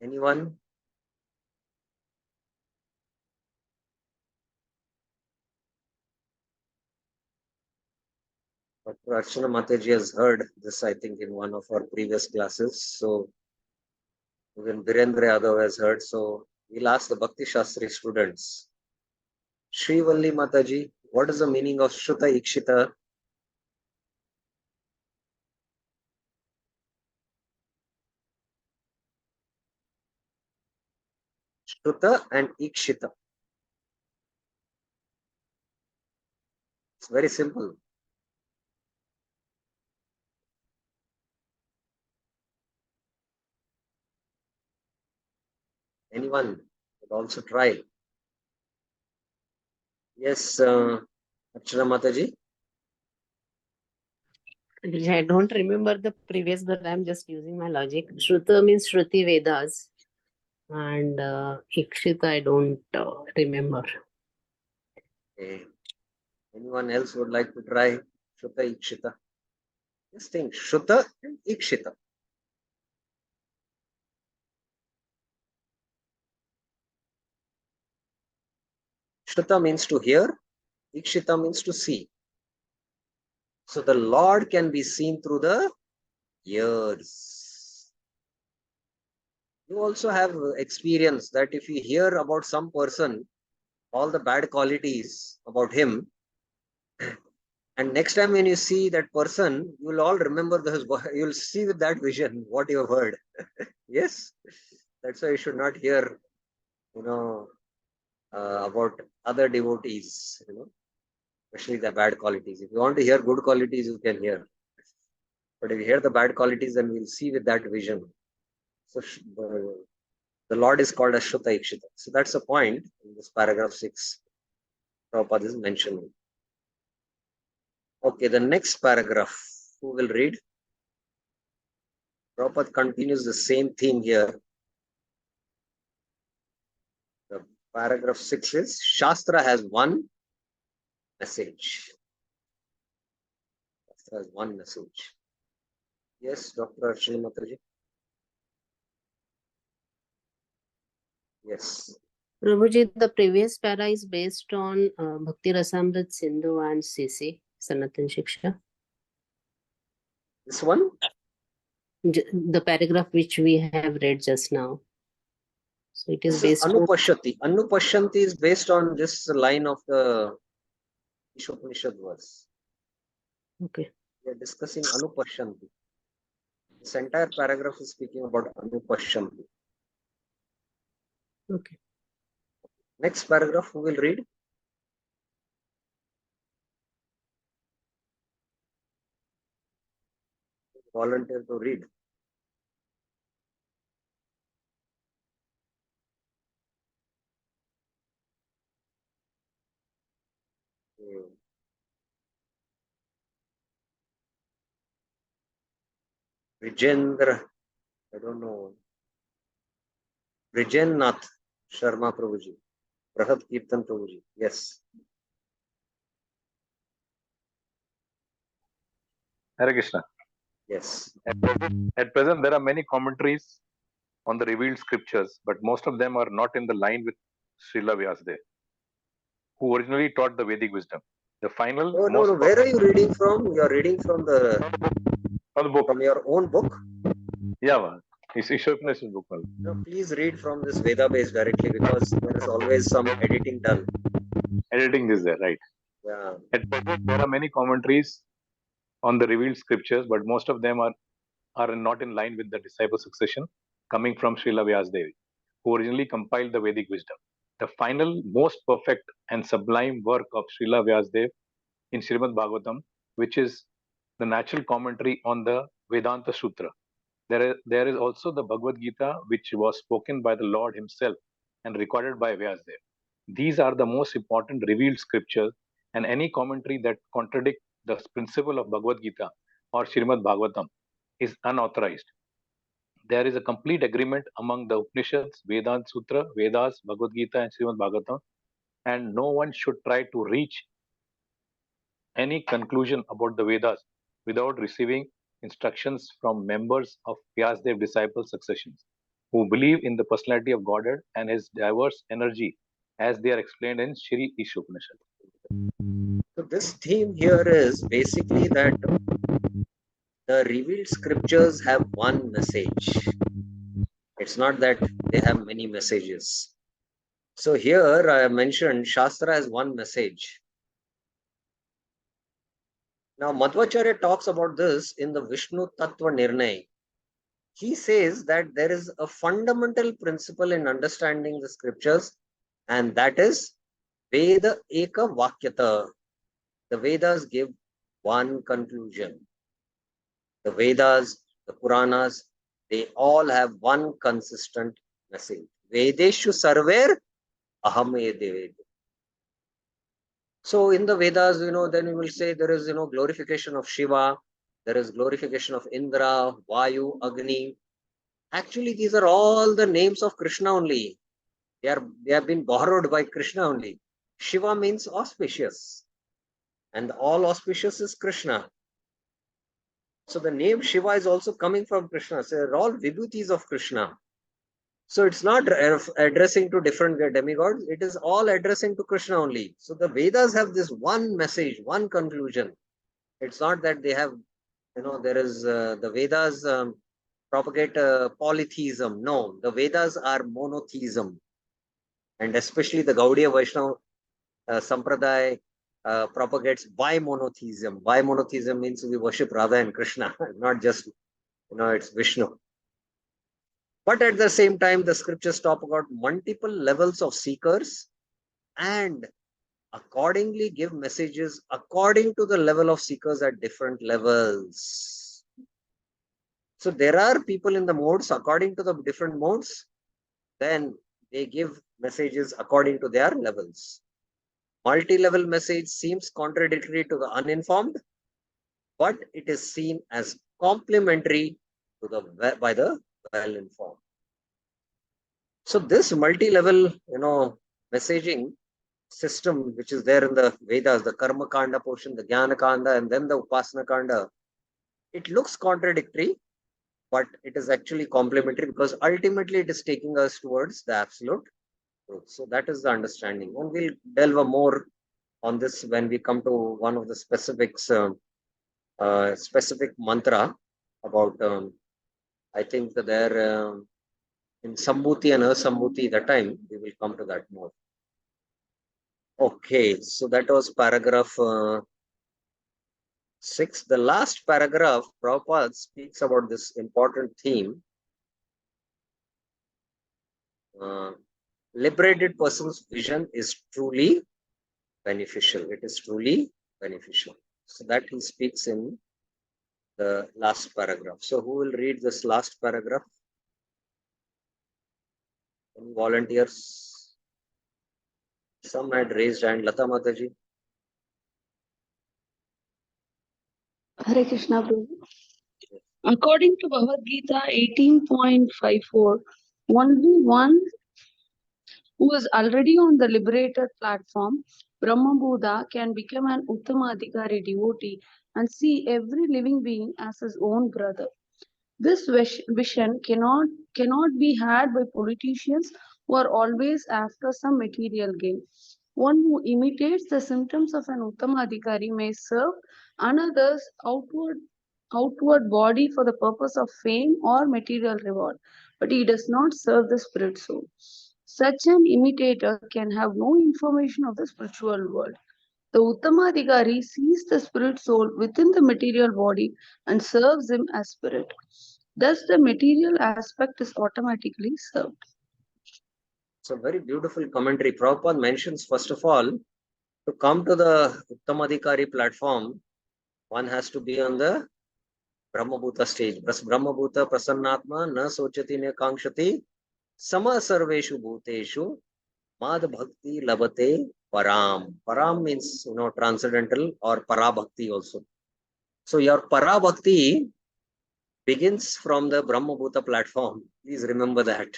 Anyone? Dr. Archana Mataji has heard this, I think, in one of our previous classes. So even Birendra Yadav has heard. So we'll ask the bhaktisashtri students. Sri Valli Mataji, what is the meaning of Shuta Ikshita? Shruta and Ikshita. It's very simple. Anyone would also try. Yes, Archana Mataji. I don't remember the previous, but I'm just using my logic. Shruta means Shruti Vedas, and Ikshita I don't remember. Okay. Anyone else would like to try Shruta Ikshita? Just think Shruta and Ikshita. Shruta means to hear, Ikshita means to see. So the Lord can be seen through the ears. You also have experience that if you hear about some person, all the bad qualities about him, and next time when you see that person, you will all remember you will see with that vision what you have heard. Yes, that's why you should not hear, about other devotees. especially the bad qualities. If you want to hear good qualities, you can hear. But if you hear the bad qualities, then we'll see with that vision. So the Lord is called as Shuddha Ikshita. So that's the point in this paragraph 6. Prabhupada is mentioning. Okay, the next paragraph. Who will read? Prabhupada continues the same theme here. The paragraph 6 is Shastra has one message. Shastra has one message. Yes, Dr. Ashwini Mataji. Yes. Prabhuji, the previous para is based on Bhakti Rasamrit Sindhu and CC, Sanatan Shiksha. This one? The paragraph which we have read just now. So it is This is based on. Anupashyanti. Anupashyanti is based on this line of the Isopanisad verse. Okay. We are discussing Anupashyanti. This entire paragraph is speaking about Anupashyanti. Okay. Next paragraph, who will read? Volunteer to read. Vijendra, I don't know. Vijennath Sharma Prabhuji. Prahat Kirtan Prabhuji. Yes. Hare Krishna. Yes. At present, there are many commentaries on the revealed scriptures, but most of them are not in the line with Srila Vyasadeva, who originally taught the Vedic wisdom. The final No. Where are you reading from? You are reading from the book. From your own book? Yeah, it's Isopanisad book. No, please read from this Veda base directly, because there is always some editing done. Editing is there, right? Yeah. At present, there are many commentaries on the revealed scriptures, but most of them are not in line with the disciple succession coming from Srila Vyasadeva, who originally compiled the Vedic wisdom. The final, most perfect and sublime work of Srila Vyasadeva in Srimad Bhagavatam, which is the natural commentary on the Vedanta Sutra. There is also the Bhagavad Gita, which was spoken by the Lord himself and recorded by Vyasadeva. These are the most important revealed scriptures, and any commentary that contradicts the principle of Bhagavad Gita or Srimad Bhagavatam is unauthorized. There is a complete agreement among the Upanishads, Vedanta Sutra, Vedas, Bhagavad Gita, and Srimad Bhagavatam, and no one should try to reach any conclusion about the Vedas without receiving instructions from members of Vyasadeva disciple successions who believe in the personality of Godhead and his diverse energy as they are explained in Shri Isopanisad. So this theme here is basically that the revealed scriptures have one message. It's not that they have many messages. So here I mentioned Shastra has one message. Now Madhvacharya talks about this in the Vishnu Tattva Nirnay. He says that there is a fundamental principle in understanding the scriptures, and that is Veda Eka Vakyata. The Vedas give one conclusion. The Vedas, the Puranas, they all have one consistent message. Vedeshu sarver aham ede. So in the Vedas, then we will say there is, glorification of Shiva, there is glorification of Indra, Vayu, Agni. Actually, these are all the names of Krishna only. They have been borrowed by Krishna only. Shiva means auspicious, and all auspicious is Krishna. So the name Shiva is also coming from Krishna. So they're all vibhutis of Krishna. So it's not addressing to different demigods. It is all addressing to Krishna only. So the Vedas have this one message, one conclusion. It's not that they have, there is the Vedas propagate polytheism. No, the Vedas are monotheism. And especially the Gaudiya Vaishnava Sampradaya propagates bi-monotheism. Bi-monotheism means we worship Radha and Krishna, not just, it's Vishnu. But at the same time, the scriptures talk about multiple levels of seekers and accordingly give messages according to the level of seekers at different levels. So there are people in the modes according to the different modes, then they give messages according to their levels. Multi-level message seems contradictory to the uninformed, but it is seen as complementary to the by the well-informed. So this multi-level, messaging system, which is there in the Vedas, the Karma Kanda portion, the Jnana Kanda, and then the Upasana Kanda, it looks contradictory, but it is actually complementary because ultimately it is taking us towards the absolute truth. So that is the understanding. And we'll delve more on this when we come to one of the specifics, specific mantra about, I think that there in Sambhuti and Asambhuti, that time we will come to that more. Okay, so that was paragraph 6. The last paragraph, Prabhupada speaks about this important theme. Liberated person's vision is truly beneficial. It is truly beneficial. So that he speaks in the last paragraph. So who will read this last paragraph? Any volunteers? Some had raised hand. Lata Mataji. Hare Krishna, Prabhu. According to Bhagavad Gita 18.54, only one who is already on the liberated platform, Brahma Buddha, can become an Uttamadhikari devotee and see every living being as his own brother. This vision cannot be had by politicians who are always after some material gain. One who imitates the symptoms of an Uttamadhikari may serve another's outward body for the purpose of fame or material reward, but he does not serve the spirit soul. Such an imitator can have no information of the spiritual world. The Uttamadhikari sees the spirit soul within the material body and serves him as spirit. Thus, the material aspect is automatically served. So very beautiful commentary. Prabhupada mentions, first of all, to come to the Uttamadhikari platform, one has to be on the Brahmabhuta stage. Brahmabhuta prasannatma na sochati ne kankshati sama sarveshu bhuteshu mad bhakti labate param. Param means, transcendental, or para bhakti also. So your para bhakti begins from the Brahmabhuta platform. Please remember that.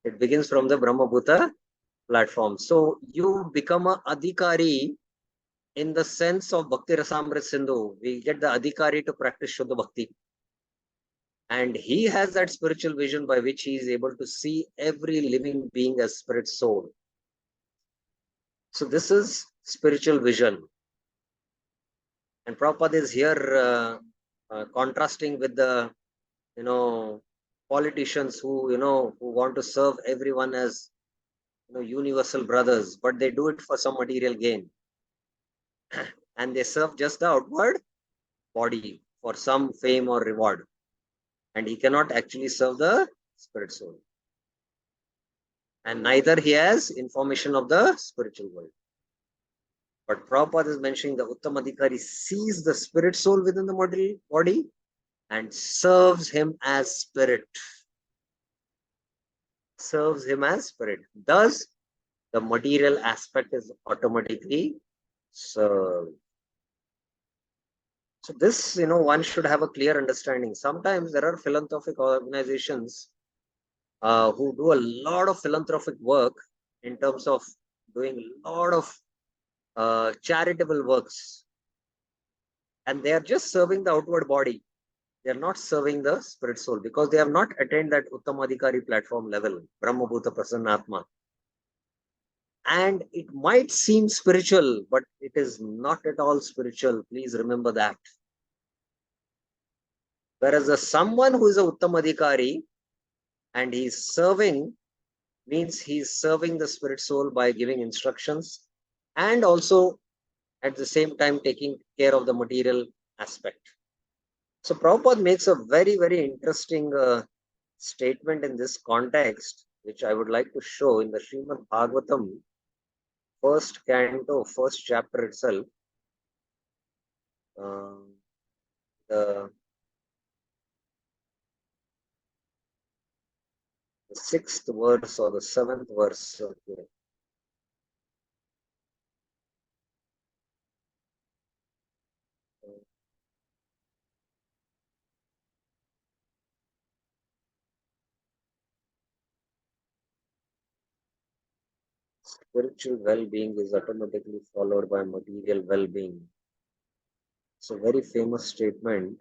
It begins from the Brahmabhuta platform. So you become a adhikari in the sense of Bhakti Rasamrit Sindhu. We get the adhikari to practice Shuddha Bhakti. And he has that spiritual vision by which he is able to see every living being as spirit soul. So this is spiritual vision. And Prabhupada is here contrasting with the, politicians who, who want to serve everyone as, universal brothers, but they do it for some material gain. And they serve just the outward body for some fame or reward. And he cannot actually serve the spirit soul. And neither he has information of the spiritual world. But Prabhupada is mentioning the Uttamadhikari sees the spirit soul within the material body and serves him as spirit. Serves him as spirit. Thus, the material aspect is automatically served. So this, one should have a clear understanding. Sometimes there are philanthropic organizations who do a lot of philanthropic work in terms of doing a lot of charitable works. And they are just serving the outward body. They are not serving the spirit soul because they have not attained that Uttamadhikari platform level, Brahmabhuta Prasannatma. And it might seem spiritual, but it is not at all spiritual. Please remember that. Whereas someone who is a Uttamadhikari and he's serving, means he's serving the spirit soul by giving instructions and also at the same time taking care of the material aspect. So Prabhupada makes a very, very interesting statement in this context, which I would like to show in the Srimad Bhagavatam, first canto, first chapter itself, the 6th verse or the 7th verse. Okay. Spiritual well-being is automatically followed by material well-being. It's a very famous statement.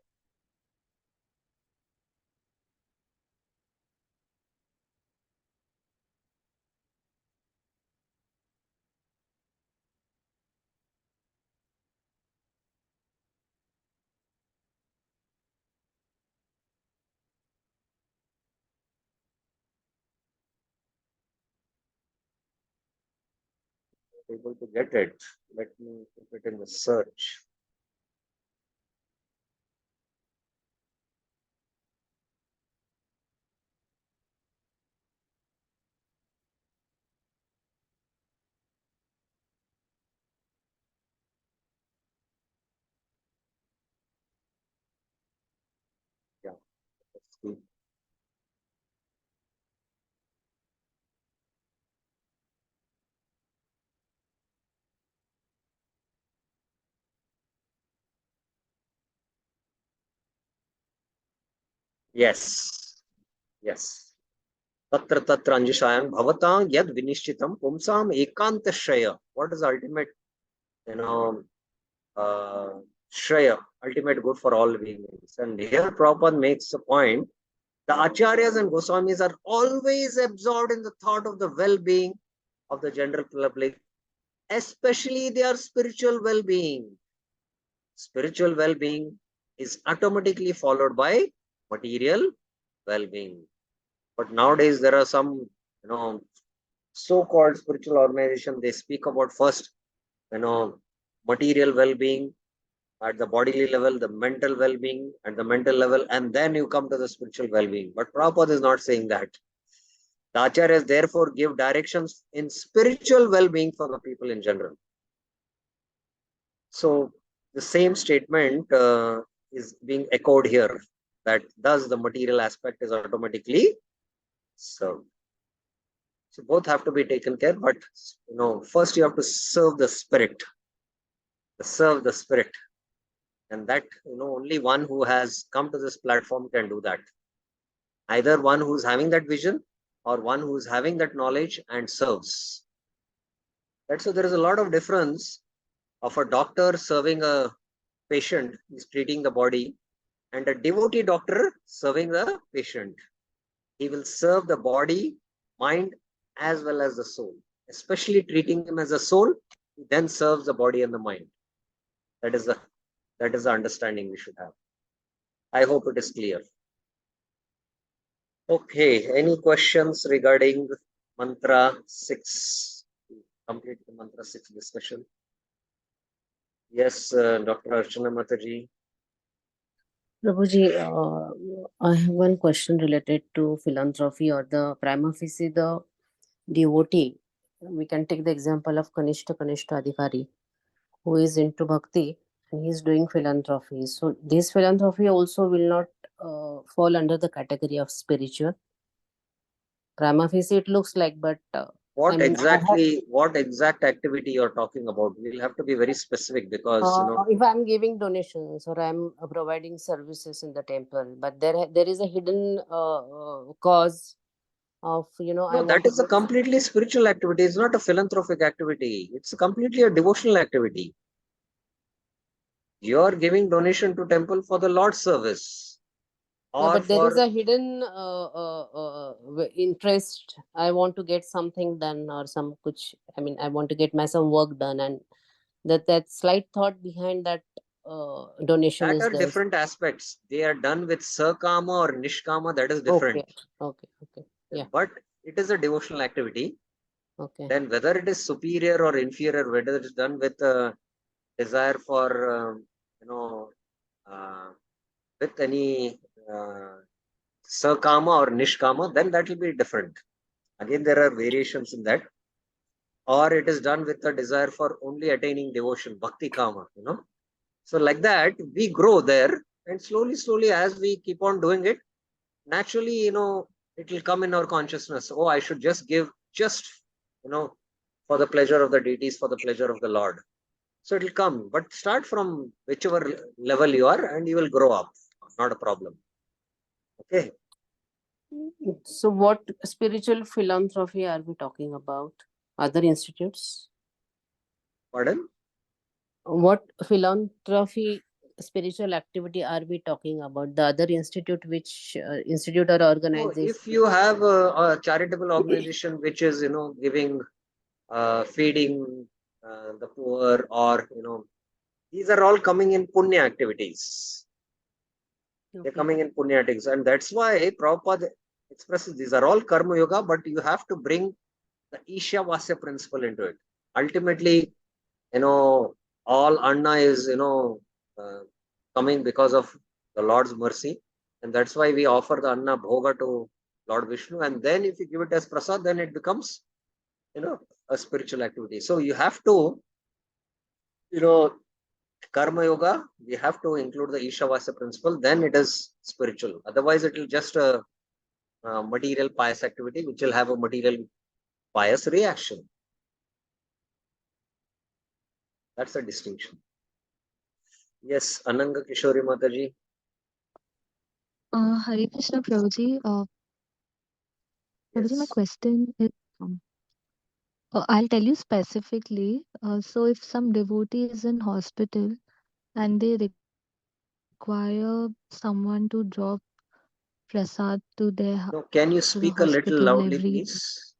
Able to get it. Let me put it in the search. Yeah. Let's see. Yes. Yes. Tatra tatra anjushayan bhavatang yad vinishchitam pumsam ekanta shraya. What is the ultimate, shraya, ultimate good for all beings? And here Prabhupada makes a point. The acharyas and Goswamis are always absorbed in the thought of the well-being of the general public, especially their spiritual well-being. Spiritual well-being is automatically followed by material well-being. But nowadays there are some, so-called spiritual organization. They speak about first, material well-being at the bodily level, the mental well-being at the mental level, and then you come to the spiritual well-being. But Prabhupada is not saying that. The acharyas therefore give directions in spiritual well-being for the people in general. So the same statement is being echoed here, that thus the material aspect is automatically served. So both have to be taken care, but first you have to serve the spirit. Serve the spirit. And that, only one who has come to this platform can do that. Either one who's having that vision or one who's having that knowledge and serves. Right? So there is a lot of difference of a doctor serving a patient, he's treating the body, and a devotee doctor serving the patient. He will serve the body, mind, as well as the soul. Especially treating him as a soul, he then serves the body and the mind. That is the understanding we should have. I hope it is clear. Okay, any questions regarding mantra 6? Complete the mantra 6 discussion. Yes, Dr. Archana Mataji. Prabhuji, I have one question related to philanthropy or the prima facie, the devotee. We can take the example of Kanishta Adhikari, who is into bhakti and he is doing philanthropy. So this philanthropy also will not fall under the category of spiritual. Prima facie it looks like, but what exact activity you're talking about? We'll have to be very specific, because if I'm giving donations or I'm providing services in the temple, but there is a hidden cause of that is a completely spiritual activity. It's not a philanthropic activity. It's completely a devotional activity. You are giving donation to temple for the Lord's service. No, but there is a hidden interest. I want to get something done or some kuch. I mean, I want to get some work done, and that slight thought behind that donation that is are there. different aspects. They are done with sakama or nishkama. That is different. Okay. Yeah. But it is a devotional activity. Okay. Then whether it is superior or inferior, whether it is done with desire for with any sakama or nishkama, then that will be different. Again, there are variations in that. or it is done with a desire for only attaining devotion, bhakti kama, So like that, we grow there, and slowly, as we keep on doing it, naturally, it will come in our consciousness. Oh, I should just give for the pleasure of the deities, for the pleasure of the Lord. So it will come, but start from whichever level you are, and you will grow up. Not a problem. Okay. So what spiritual philanthropy are we talking about? Other institutes? Pardon? What philanthropy spiritual activity are we talking about? The other institute, which institute or So organization? if you have a charitable organization which is, giving, feeding the poor, or, these are all coming in punya activities. They're coming in punya activities. And that's why Prabhupada expresses these are all karma yoga, but you have to bring the Ishavasya principle into it. Ultimately, all Anna is, coming because of the Lord's mercy. And that's why we offer the Anna Bhoga to Lord Vishnu. And then if you give it as prasad, then it becomes, a spiritual activity. So you have to, karma yoga, we have to include the Ishavasya principle, then it is spiritual. Otherwise, it will just a material pious activity, which will have a material pious reaction. That's the distinction. Yes, Ananga Kishori Mataji. Hare Krishna Prabhuji. Prabhuji, my Yes. question is, I'll tell you specifically. So if some devotee is in hospital and they require someone to drop prasad to their No, can you to the speak a little hospital loudly, every. please?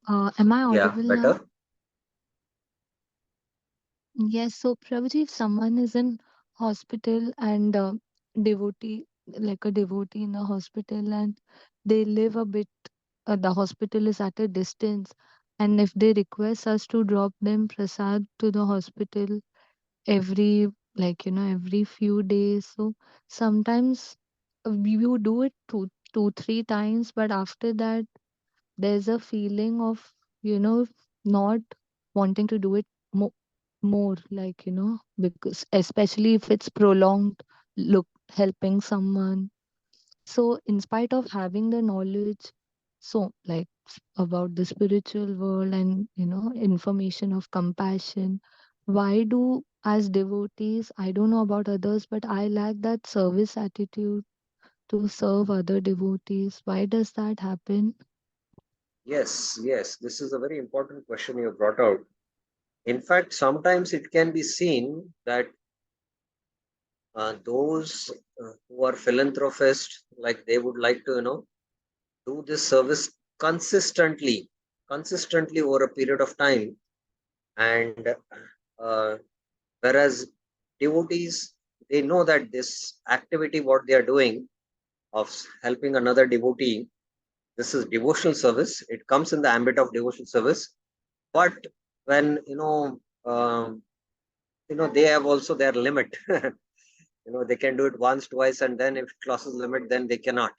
Am I Yeah, audible now? better. Yes. So Prabhuji, if someone is in hospital and devotee, like a devotee in a hospital, and they live a bit, the hospital is at a distance, and if they request us to drop them prasad to the hospital every, every few days, so sometimes you do it two, 3 times, but after that there's a feeling of, not wanting to do it more, because especially if it's prolonged, look, helping someone. So in spite of having the knowledge, so about the spiritual world and information of compassion, why do as devotees, I don't know about others, but I lack that service attitude to serve other devotees? Why does that happen? Yes, this is a very important question you brought out. In fact, sometimes it can be seen that those who are philanthropists, like they would like to, do this service consistently over a period of time. And whereas devotees, they know that this activity, what they are doing of helping another devotee, this is devotional service. It comes in the ambit of devotional service. But when, they have also their limit. They can do it once, twice, and then if it crosses limit, then they cannot.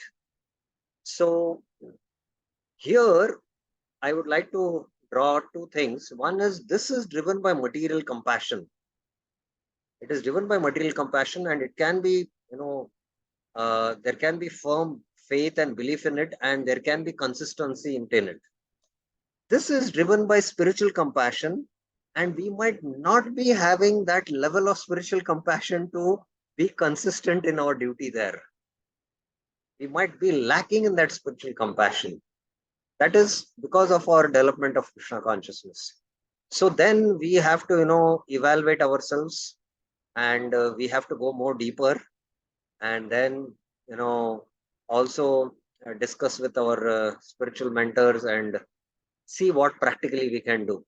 So here, I would like to draw two things. One is, this is driven by material compassion. It is driven by material compassion, and it can be, there can be firm faith and belief in it, and there can be consistency in it. This is driven by spiritual compassion, and we might not be having that level of spiritual compassion to be consistent in our duty there. We might be lacking in that spiritual compassion. That is because of our development of Krishna consciousness. So then we have to, evaluate ourselves, and we have to go more deeper, and then, also discuss with our spiritual mentors and see what practically we can do.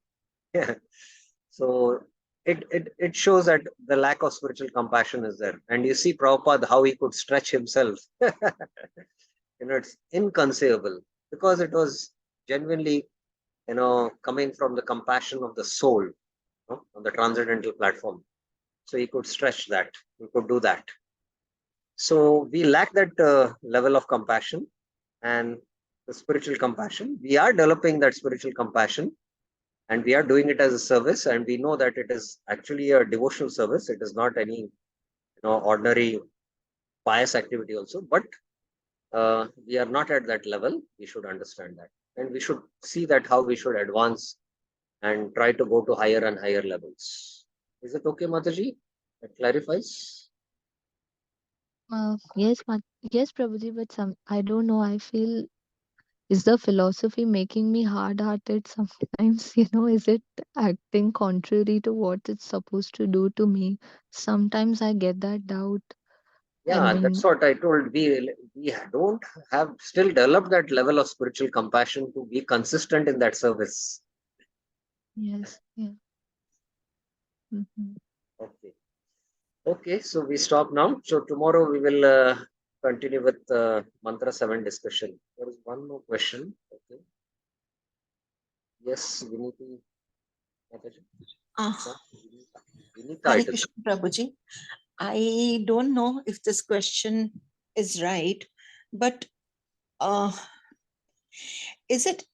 So it shows that the lack of spiritual compassion is there. And you see Prabhupada, how he could stretch himself. It's inconceivable, because it was genuinely, coming from the compassion of the soul, on the transcendental platform. So he could stretch that, he could do that. So we lack that level of compassion, and the spiritual compassion. We are developing that spiritual compassion, and we are doing it as a service, and we know that it is actually a devotional service. It is not any ordinary pious activity also, but we are not at that level. We should understand that, and we should see that how we should advance and try to go to higher and higher levels. Is it okay, Mataji? That clarifies. Yes, Prabhuji, but I don't know. I feel, is the philosophy making me hard-hearted sometimes? Is it acting contrary to what it's supposed to do to me? Sometimes I get that doubt. I Yeah, that's mean, what I told. We don't have still developed that level of spiritual compassion to be consistent in that service. yes, yeah. Mhm. Okay. Okay, so we stop now. So tomorrow we will continue with mantra 7 discussion. There is one more question. Okay. Yes, Viniti. Mataji. Ah, Vinita, Hare it is. Krishna Prabhuji. I don't know if this question is right, but is it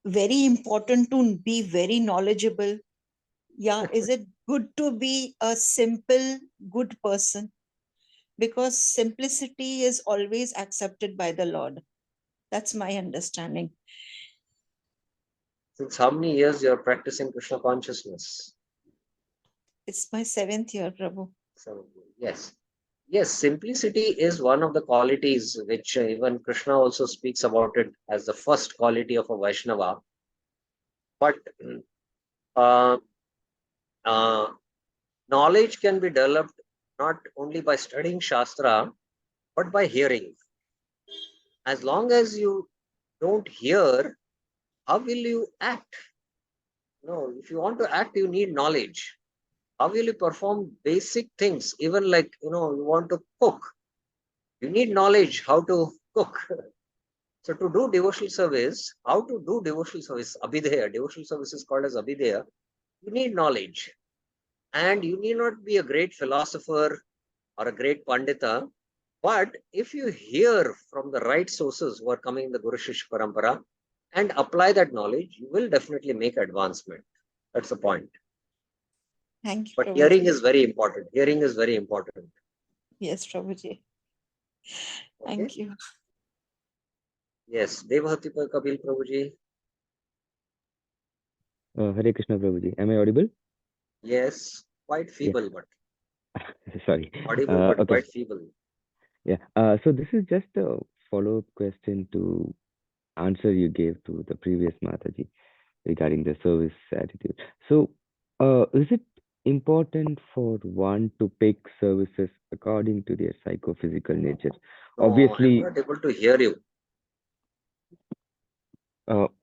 very important to be very knowledgeable? Yeah, is it good to be a simple, good person? Because simplicity is always accepted by the Lord. That's my understanding. Since how many years you are practicing Krishna consciousness? It's my 7th year, Prabhu. So, yes. Yes, simplicity is one of the qualities which even Krishna also speaks about it as the first quality of a Vaishnava. But uh, uh, knowledge can be developed not only by studying Shastra, but by hearing. As long as you don't hear, how will you act? If you want to act, you need knowledge. How will you perform basic things? Even like, you want to cook. You need knowledge how to cook. So to do devotional service, how to do devotional service, abhideya, devotional service is called as abhideya, you need knowledge. And you need not be a great philosopher or a great pandita, but if you hear from the right sources who are coming in the Guru Shishya Parampara and apply that knowledge, you will definitely make advancement. That's the point. Thank you, But Prabhuji. hearing is very important. Hearing is very important. Yes, Prabhuji. Okay? Thank you. Yes, Devahati Kapil Prabhuji. Hare Krishna Prabhuji. Am I audible? Yes, quite feeble, Yeah. but Sorry. audible, but Okay. quite feeble. Yeah. So this is just a follow-up question to answer you gave to the previous Mataji regarding the service attitude. So, is it important for one to pick services according to their psychophysical nature? No, Obviously, I'm not able to hear you.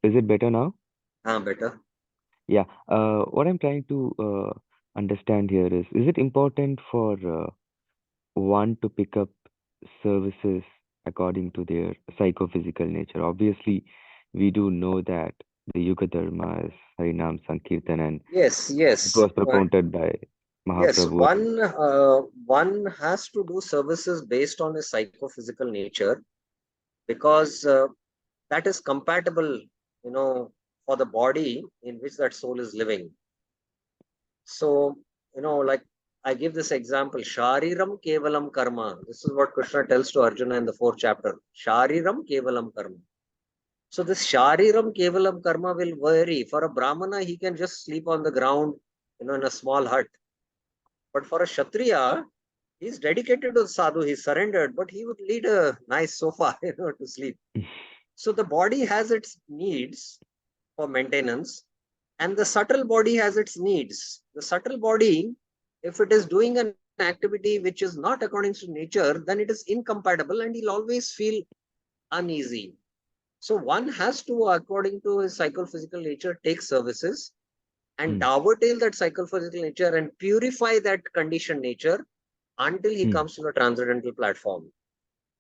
is it better now? Better. Yeah. What I'm trying to understand here is it important for one to pick up services according to their psychophysical nature? Obviously, we do know that the Yuga Dharma is Harinam Sankirtan, and Yes, it yes. was propounded by Yes, Mahaprabhu. one has to do services based on his psychophysical nature, because that is compatible, for the body in which that soul is living. So, like I give this example, Shariram Kevalam Karma. This is what Krishna tells to Arjuna in the 4th chapter. Shariram Kevalam Karma. So this Shariram Kevalam Karma will vary. For a Brahmana, he can just sleep on the ground, in a small hut. But for a Kshatriya, he's dedicated to sadhu, he's surrendered, but he would lead a nice sofa, to sleep. So the body has its needs for maintenance, and the subtle body has its needs. The subtle body, if it is doing an activity which is not according to nature, then it is incompatible and he'll always feel uneasy. So one has to, according to his psychophysical nature, take services and dovetail that psychophysical nature and purify that conditioned nature until he comes to the transcendental platform.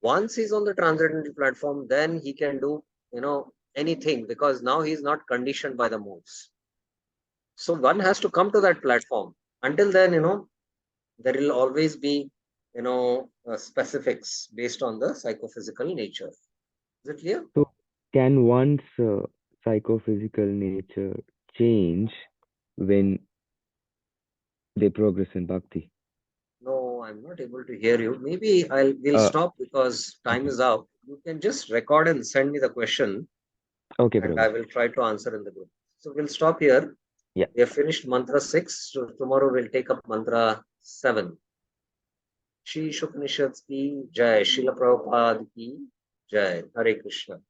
Once he's on the transcendental platform, then he can do, anything, because now he's not conditioned by the modes. So one has to come to that platform. Until then, there will always be, specifics based on the psychophysical nature. Is it clear? So can one's psychophysical nature change when they progress in bhakti? No, I'm not able to hear you. Maybe we'll stop because time okay. is up. You can just record and send me the question, Okay, and Prabhu. I will try to answer in the group. So we'll stop here. Yeah. We have finished mantra 6. So tomorrow we'll take up mantra 7. Shri Isopanisad ki Jai, Srila Prabhupada ki Jai. Hare Krishna.